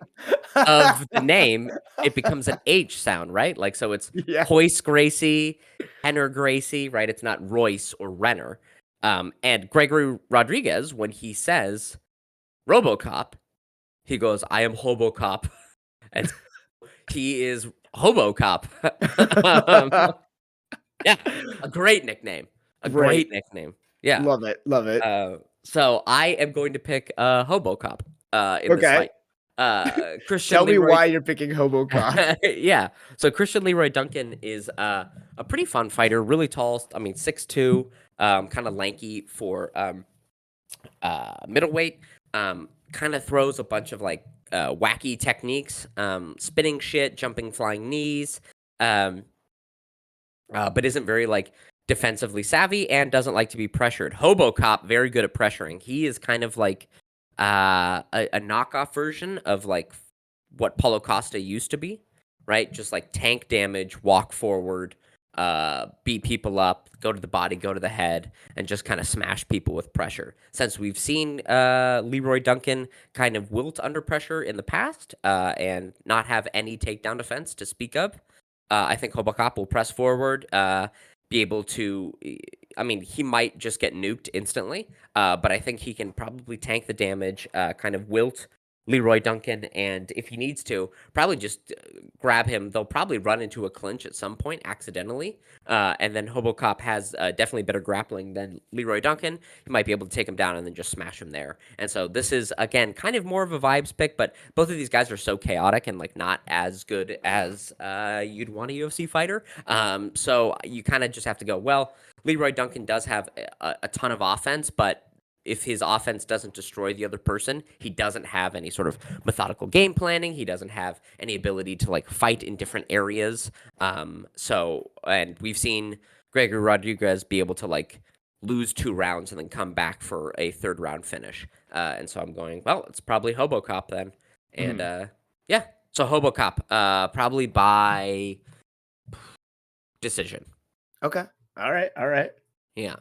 of the name, it becomes an H sound, right? Like, so it's Yeah. Hoist Gracie, Henner Gracie, right? It's not Royce or Renner. And Gregory Rodriguez, when he says RoboCop, he goes, "I am HoboCop," and he is HoboCop. um, yeah, a great nickname. A Great. great nickname. Yeah. Love it. Love it. So I am going to pick HoboCop in this Okay. fight. Christian Tell me Leroy. why you're picking Hobocop. Yeah. So Christian Leroy Duncan is a pretty fun fighter, really tall. I mean, 6'2", kind of lanky for middleweight. Kind of throws a bunch of like wacky techniques, spinning shit, jumping flying knees, um, but isn't very like defensively savvy and doesn't like to be pressured. Hobocop, very good at pressuring. He is kind of like a knockoff version of like what Paulo Costa used to be, right? Just like tank damage, walk forward, beat people up, go to the body, go to the head, and just kind of smash people with pressure. Since we've seen Leroy Duncan kind of wilt under pressure in the past and not have any takedown defense to speak of, I think Hobocop will press forward, be able to. I mean, he might just get nuked instantly, but I think he can probably tank the damage, kind of wilt Leroy Duncan, and if he needs to, probably just grab him. They'll probably run into a clinch at some point accidentally, and then Hobocop has definitely better grappling than Leroy Duncan. He might be able to take him down and then just smash him there. And so this is, again, kind of more of a vibes pick, but both of these guys are so chaotic and like not as good as you'd want a UFC fighter. So you kind of just have to go, well, Leroy Duncan does have a ton of offense, but if his offense doesn't destroy the other person, he doesn't have any sort of methodical game planning. He doesn't have any ability to like fight in different areas. And we've seen Gregory Rodriguez be able to like lose 2 rounds and then come back for a 3rd round finish. And so I'm going, well, it's probably Hobocop then. And yeah, so Hobocop, probably by decision. Okay. All right. All right. Yeah.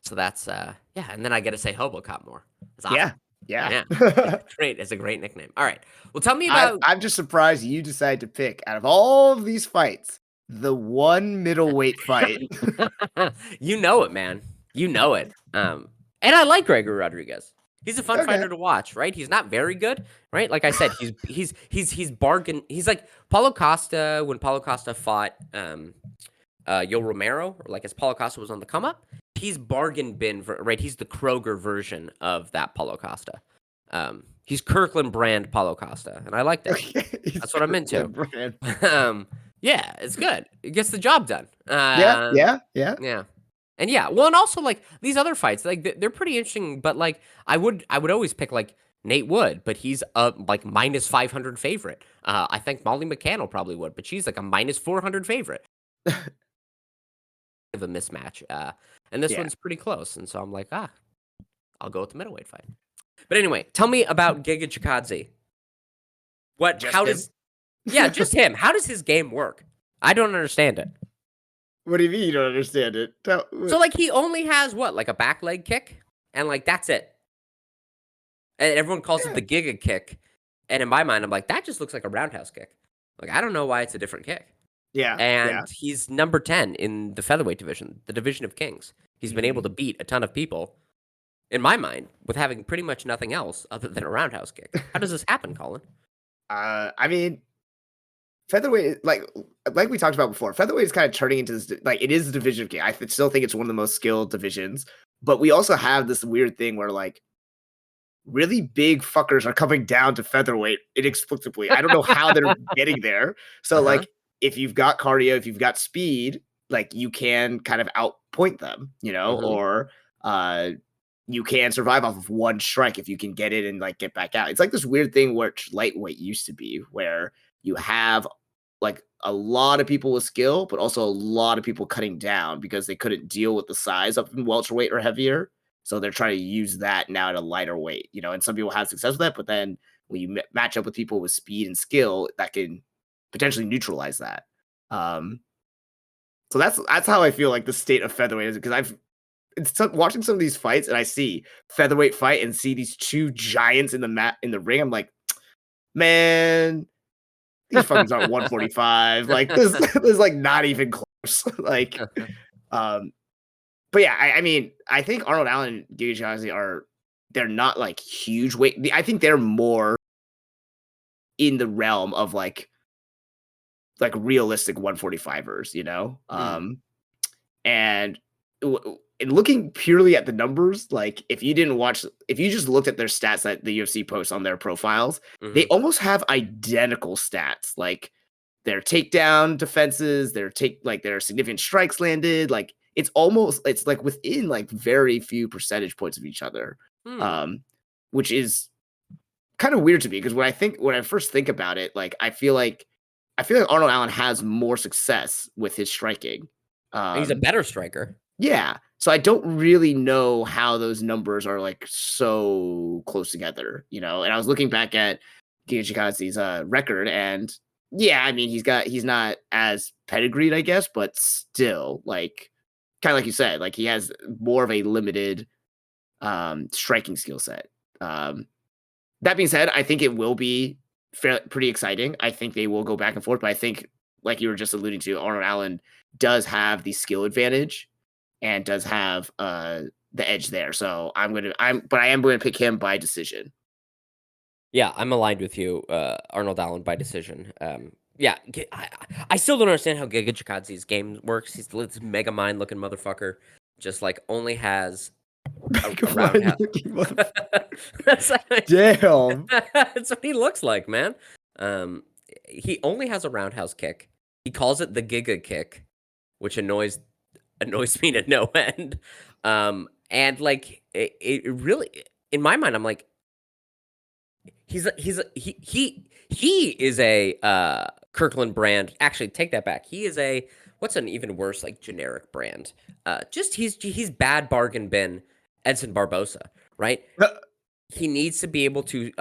So that's yeah, and then I get to say Hobocop more. That's awesome. Yeah. Yeah. Yeah. It's great. It's a great nickname. All right. Well, tell me about I'm just surprised you decided to pick out of all of these fights, the one middleweight fight. You know it, man. You know it. And I like Gregory Rodriguez. He's a fun Okay. fighter to watch, right? He's not very good, right? Like I said, he's bargain. He's like Paulo Costa when Paulo Costa fought Yo Romero, or like as Paulo Costa was on the come up. He's bargain bin, right? He's the Kroger version of that Paulo Costa. He's Kirkland brand Paulo Costa, and I like that. Okay. That's what I'm into. Brand. Yeah, it's good. It gets the job done. Yeah. Yeah. Yeah. Yeah. And yeah, well, and also like these other fights, like they're pretty interesting. But like, I would always pick like Nate Wood, but he's a like minus 500 favorite. I think Molly McCannell probably would, but she's like a minus 400 favorite. Of a mismatch. And this Yeah. one's pretty close, and so I'm like, I'll go with the middleweight fight. But anyway, tell me about Giga Chikadze. What? Just How him? does? Yeah, just him. How does his game work? I don't understand it. What do you mean you don't understand it? So like he only has what, like a back leg kick, and like that's it. And everyone calls it the Giga kick, and in my mind, I'm like, that just looks like a roundhouse kick. Like I don't know why it's a different kick. Yeah. And he's number 10 in the featherweight division, the division of kings. He's been able to beat a ton of people, in my mind, with having pretty much nothing else other than a roundhouse kick. How does this happen, Colin? I mean, featherweight, like we talked about before, featherweight is kind of turning into this, like it is a division of king. I still think it's one of the most skilled divisions, but we also have this weird thing where like really big fuckers are coming down to featherweight inexplicably. I don't know how they're getting there. So like if you've got cardio, if you've got speed, like you can kind of outpoint them, or you can survive off of one strike if you can get it and like get back out. It's like this weird thing which lightweight used to be, where you have like a lot of people with skill, but also a lot of people cutting down because they couldn't deal with the size up in welterweight or heavier. So they're trying to use that now at a lighter weight, and some people have success with that. But then when you match up with people with speed and skill, that can potentially neutralize that. So that's how I feel like the state of featherweight is, because watching some of these fights and I see featherweight fight and see these two giants in the ring. I'm like, man, these fuckers aren't 145. Like this is like not even close. Like, um, but yeah, I mean, I think Arnold Allen and Giga Chikadze they're not like huge weight. I think they're more in the realm of like realistic 145ers, you know? Mm, And and looking purely at the numbers, like if you just looked at their stats that the UFC posts on their profiles, they mhm, almost have identical stats. Like their takedown defenses, their significant strikes landed, like it's like within like very few percentage points of each other. hmm. Um, which is kind of weird to me because when I first think about it, like I feel like Arnold Allen has more success with his striking. And he's a Um, better striker. yeah, so I don't really know how those numbers are like so close together, you know. And I was looking back at Giga Chikadze's record, and yeah, I mean he's not as pedigreed, I guess, but still like kind of like you said, like he has more of a limited striking skill set. Um, that being said, I think it will be pretty exciting. I think they will go back and forth, but I think, like you were just alluding to, Arnold Allen does have the skill advantage and does have the edge there. So I am going to pick him by decision. Yeah, I'm aligned with you, Arnold Allen by decision. Yeah, I still don't understand how Giga Chikadze's game works. He's this mega mind looking motherfucker, just like only has a Come on, roundhouse. looking motherfucker. That's, like- Damn. that's what he looks like, man. Um, he only has a roundhouse kick. He calls it the Giga kick, which annoys me to no end. And like it really, in my mind, I'm like, he is a Kirkland brand. Actually, take that back. He is a what's an even worse like generic brand. Just he's bad bargain bin Edson Barbosa, right? He needs to be able to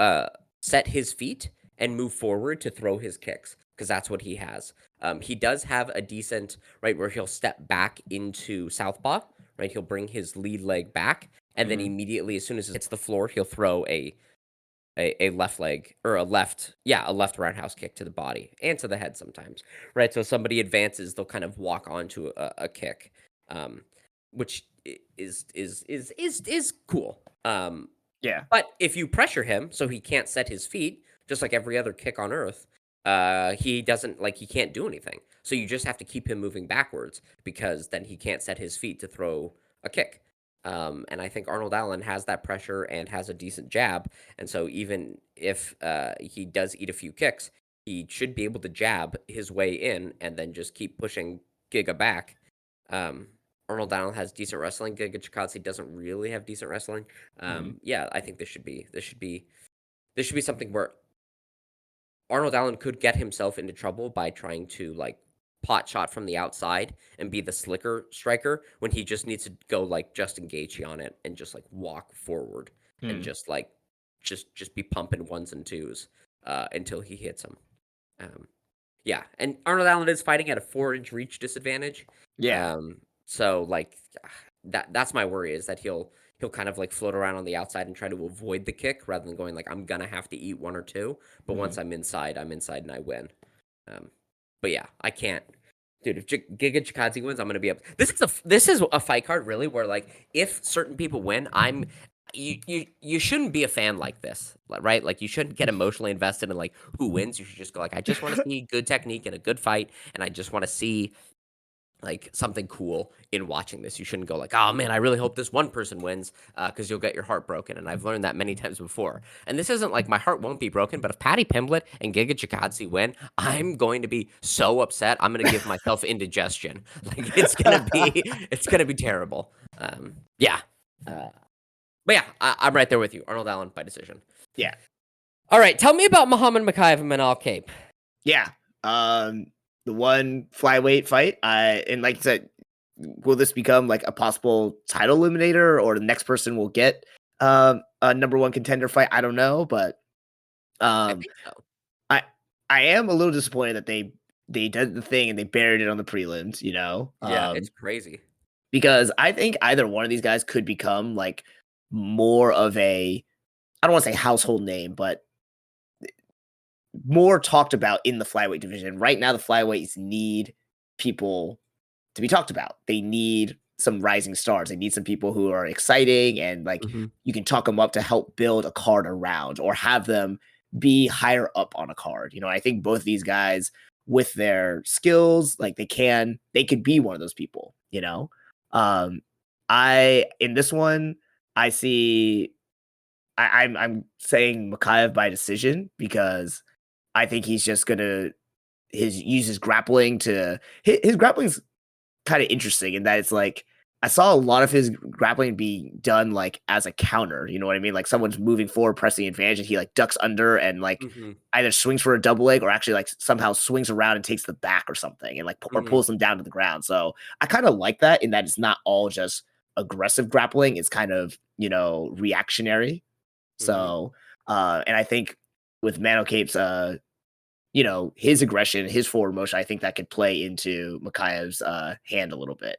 set his feet and move forward to throw his kicks because that's what he has. He does have a decent right where he'll step back into southpaw, right? He'll bring his lead leg back, and then Mhm. immediately, as soon as it hits the floor, he'll throw a left leg or a left roundhouse kick to the body and to the head sometimes, right? So somebody advances, they'll kind of walk onto a kick, um, which is cool. Yeah. But if you pressure him so he can't set his feet, just like every other kick on earth, he can't do anything. So you just have to keep him moving backwards because then he can't set his feet to throw a kick. And I think Arnold Allen has that pressure and has a decent jab. And so even if he does eat a few kicks, he should be able to jab his way in and then just keep pushing Giga back. Um, Arnold Allen has decent wrestling. Giga Chikadze doesn't really have decent wrestling. Mhm. Yeah, I think this should be something where Arnold Allen could get himself into trouble by trying to like pot shot from the outside and be the slicker striker when he just needs to go like Justin Gaethje on it and just like walk forward and Hmm. just like just be pumping ones and twos until he hits him. Um, yeah, and Arnold Allen is fighting at a 4-inch reach disadvantage. Yeah. So like that's my worry is that he'll kind of like float around on the outside and try to avoid the kick rather than going like I'm gonna have to eat one or two. But Mhm. once I'm inside and I win. Um, but yeah, I can't. Dude, if Giga Chikadze wins, I'm gonna be up. This is a fight card really where like if certain people win, you shouldn't be a fan like this, right? Like you shouldn't get emotionally invested in like who wins. You should just go like I just want to see good technique and a good fight, and I just want to see like something cool in watching this. You shouldn't go like, oh man, I really hope this one person wins because you'll get your heart broken. And I've learned that many times before. And this isn't like my heart won't be broken, but if Patty Pimblett and Giga Chikadze win, I'm going to be so upset. I'm going to give myself indigestion. Like it's gonna be terrible. Yeah. Uh, but yeah, I'm right there with you. Arnold Allen by decision. Yeah. All right, tell me about Muhammad Makayev and Manal Cape. Yeah. Um, the one flyweight fight. And like I said, will this become like a possible title eliminator, or the next person will get a number one contender fight? I don't know, but I um, think so. I I am a little disappointed that they did the thing and they buried it on the prelims. You know, Yeah, it's crazy. because I think either one of these guys could become like more of a, I don't want to say household name, but more talked about in the flyweight division. Right now, the flyweights need people to be talked about. They need some rising stars. They need some people who are exciting and like Mhm. you can talk them up to help build a card around or have them be higher up on a card. I think both these guys with their skills, like they could be one of those people. Um I in this one, I see I'm saying Makayev by decision because I think he's just gonna use his grappling to his grappling's kind of interesting in that it's like I saw a lot of his grappling being done like as a counter. You know what I mean? Like someone's moving forward, pressing advantage, and he like ducks under and like Mhm. either swings for a double leg or actually like somehow swings around and takes the back or something and like or Mhm. pulls them down to the ground. So I kind of like that in that it's not all just aggressive grappling. It's kind of reactionary. Mhm. So and I think with Mano Cape's his aggression, his forward motion, I think that could play into Makayev's hand a little bit.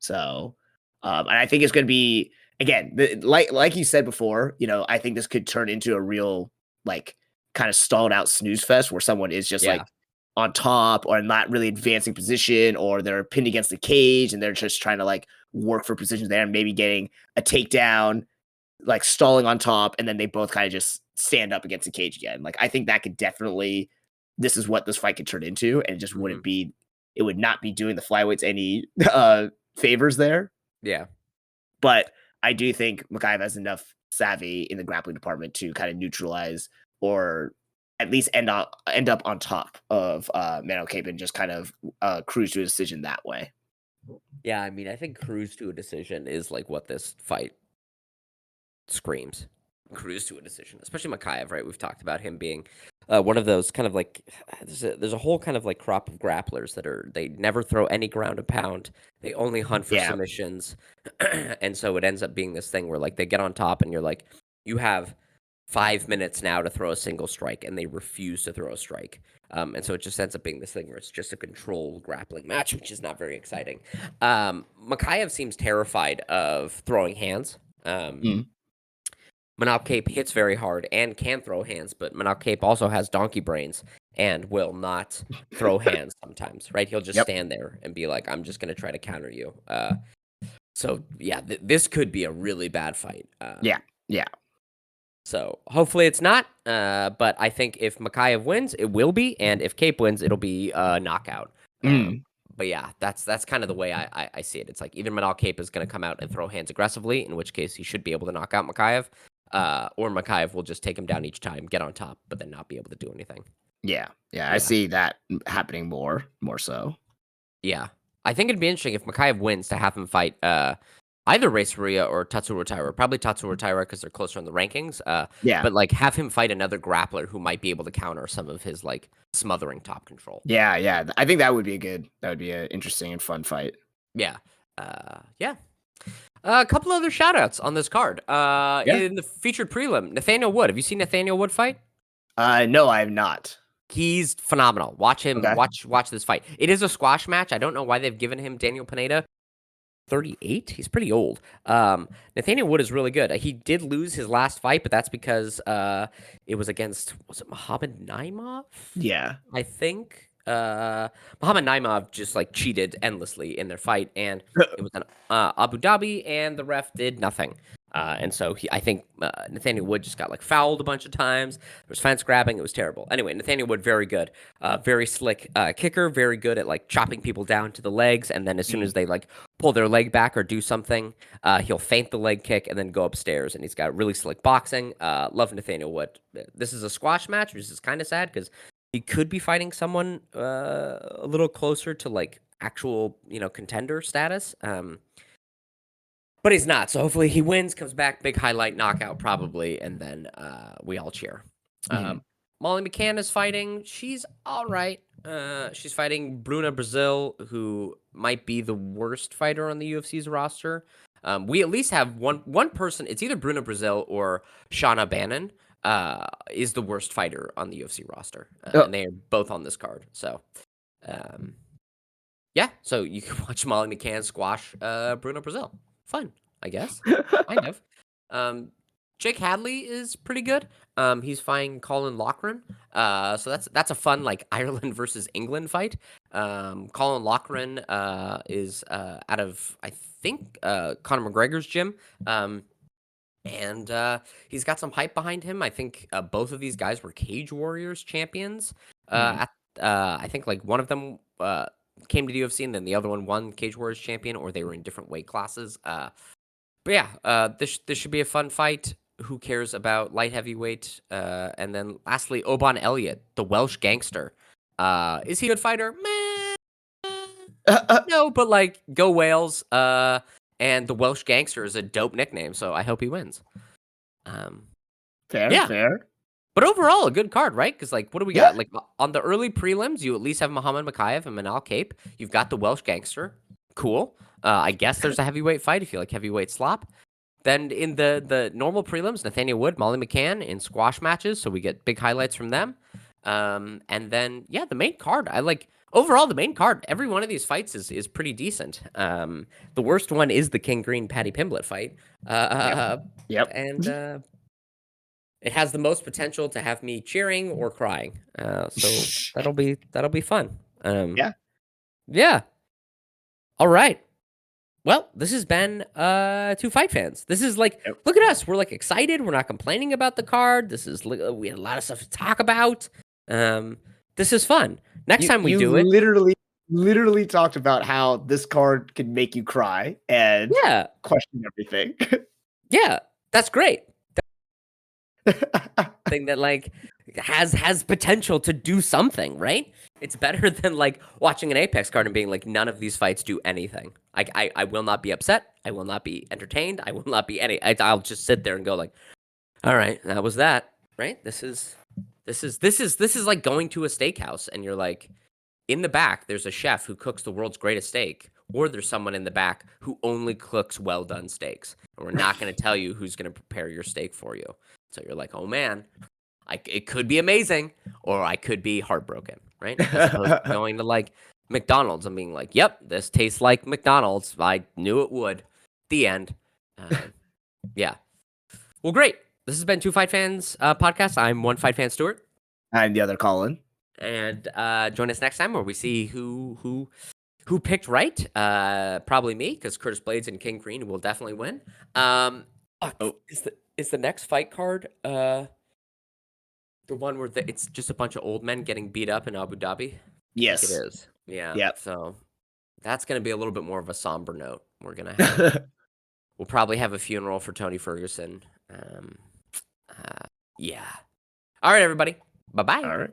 So, and I think it's going to be again, like you said before. I think this could turn into a real like kind of stalled out snooze fest where someone is just Yeah. like on top or not really advancing position or they're pinned against the cage and they're just trying to like work for positions there and maybe getting a takedown like stalling on top, and then they both kind of just stand up against the cage again. Like I think that could definitely this is what this fight could turn into, and it just Mhm. wouldn't be it would not be doing the flyweights any favors there. Yeah. But I do think Makayev has enough savvy in the grappling department to kind of neutralize or at least end up on top of Mano Cape and just kind of cruise to a decision that way. Yeah, I mean, I think cruise to a decision is, like, what this fight screams. Cruise to a decision, especially Makayev, right? We've talked about him being, one of those kind of, like there's a whole kind of, like, crop of grapplers that they never throw any ground and pound. They only hunt for Yeah. submissions, and so it ends up being this thing where, like, they get on top and you're like, "You have 5 minutes now to throw a single strike," and they refuse to throw a strike. And so it just ends up being this thing where it's just a controlled grappling match, which is not very exciting. Makayev seems terrified of throwing hands. Mm. Manal Cape hits very hard and can throw hands, but Manal Cape also has donkey brains and will not throw hands sometimes, right? He'll just Yep. stand there and be like, I'm just going to try to counter you. So, yeah, this could be a really bad fight. Yeah. Yeah. So hopefully it's not. But I think if Makayev wins, it will be, and if Cape wins, it'll be a knockout. Mm. But yeah, that's kind of the way I see it. It's like either Manal Cape is going to come out and throw hands aggressively, in which case he should be able to knock out Makayev, or Makayev will just take him down each time, get on top, but then not be able to do anything. Yeah. Yeah. I Yeah, see that happening more so. yeah. I think it'd be interesting if Makayev wins to have him fight either Ray Soria or Tatsuro Taira. Probably Tatsuro Taira because they're closer in the rankings. Yeah. But like have him fight another grappler who might be able to counter some of his like smothering top control. Yeah, yeah. I think that would be an interesting and fun fight. Yeah. Yeah. A couple other shout outs on this card. Yeah. In the featured prelim, Nathaniel Wood. Have you seen Nathaniel Wood fight? No, I have not. He's phenomenal. Watch him. Okay. Watch this fight. It is a squash match. I don't know why they've given him Daniel Pineda. 38? He's pretty old. Nathaniel Wood is really good. He did lose his last fight, but that's because it was against was it Muhammad Naimov? Yeah. I think. Muhammad Naimov just like cheated endlessly in their fight, and it was an Abu Dhabi, and the ref did nothing. And so I think Nathaniel Wood just got like fouled a bunch of times. There was fence grabbing. It was terrible. Anyway, Nathaniel Wood, very good, very slick kicker, very good at like chopping people down to the legs, and then as soon Mm. as they like pull their leg back or do something, he'll feint the leg kick and then go upstairs. And he's got really slick boxing. Love Nathaniel Wood. This is a squash match, which is kind of sad because he could be fighting someone a little closer to like actual, contender status. But he's not. So hopefully he wins, comes back, big highlight knockout probably, and then we all cheer. Mhm. Molly McCann is fighting. She's all right. She's fighting Bruna Brazil, who might be the worst fighter on the UFC's roster. We at least have one person. It's either Bruna Brazil or Shauna Bannon is the worst fighter on the UFC roster, Oh, and they are both on this card. So, um, yeah. So you can watch Molly McCann squash Bruna Brazil. Fun, I guess. Kind of. Um, Jake Hadley is pretty good. He's fighting Collin Loughran. So that's a fun like Ireland versus England fight. Collin Loughran is out of I think Conor McGregor's gym. And he's got some hype behind him. I think both of these guys were Cage Warriors champions. Mhm. At I think like one of them came to the UFC and then the other one won Cage Warriors champion, or they were in different weight classes. But yeah, this should be a fun fight. Who cares about light heavyweight? And then lastly, Oban Elliott, the Welsh gangster. Is he a good fighter? Meh, no, but like go Wales. And the Welsh gangster is a dope nickname, so I hope he wins. Um, Fair, yeah, fair. but overall a good card, right? Because like, what do we Yeah. got? Like on the early prelims, you at least have Muhammad Mokaev and Manal Cape. You've got the Welsh gangster. Cool. I guess there's a heavyweight fight if you like heavyweight slop. Then in the normal prelims, Nathaniel Wood, Molly McCann in squash matches, so we get big highlights from them. And then yeah, the main card. I like overall the main card. Every one of these fights is pretty decent. The worst one is the King Green Paddy Pimblett fight. Yep. And it has the most potential to have me cheering or crying. So that'll be fun. Yeah. Yeah. All right. Well, this has been two fight fans. This is like, Yep. look at us. We're like excited. We're not complaining about the card. This is we had a lot of stuff to talk about. This is fun. Next time we You do it, literally talked about how this card can make you cry and yeah, question everything. yeah, that's great. Thing that like has potential to do something, right? It's better than like watching an Apex card and being like, none of these fights do anything. Like I will not be upset. I will not be entertained. I will not be I'll just sit there and go like, all right, that was that. Right? This is like going to a steakhouse and you're like, in the back, there's a chef who cooks the world's greatest steak, or there's someone in the back who only cooks well done steaks. And we're not going to tell you who's going to prepare your steak for you. So you're like, oh man, it could be amazing, or I could be heartbroken, right? As opposed to going to like McDonald's and being like, yep, this tastes like McDonald's. I knew it would. The end. Yeah. Well, great. This has been Two Fight Fans podcast. I'm one Fight Fan Stuart. I'm the other Colin. And join us next time where we see who picked right. Probably me, because Curtis Blades and King Green will definitely win. Is the next fight card the one where it's just a bunch of old men getting beat up in Abu Dhabi? Yes. I think it is. Yeah. Yep. So that's gonna be a little bit more of a somber note. We'll probably have a funeral for Tony Ferguson. Yeah. All right, everybody. Bye bye. All right.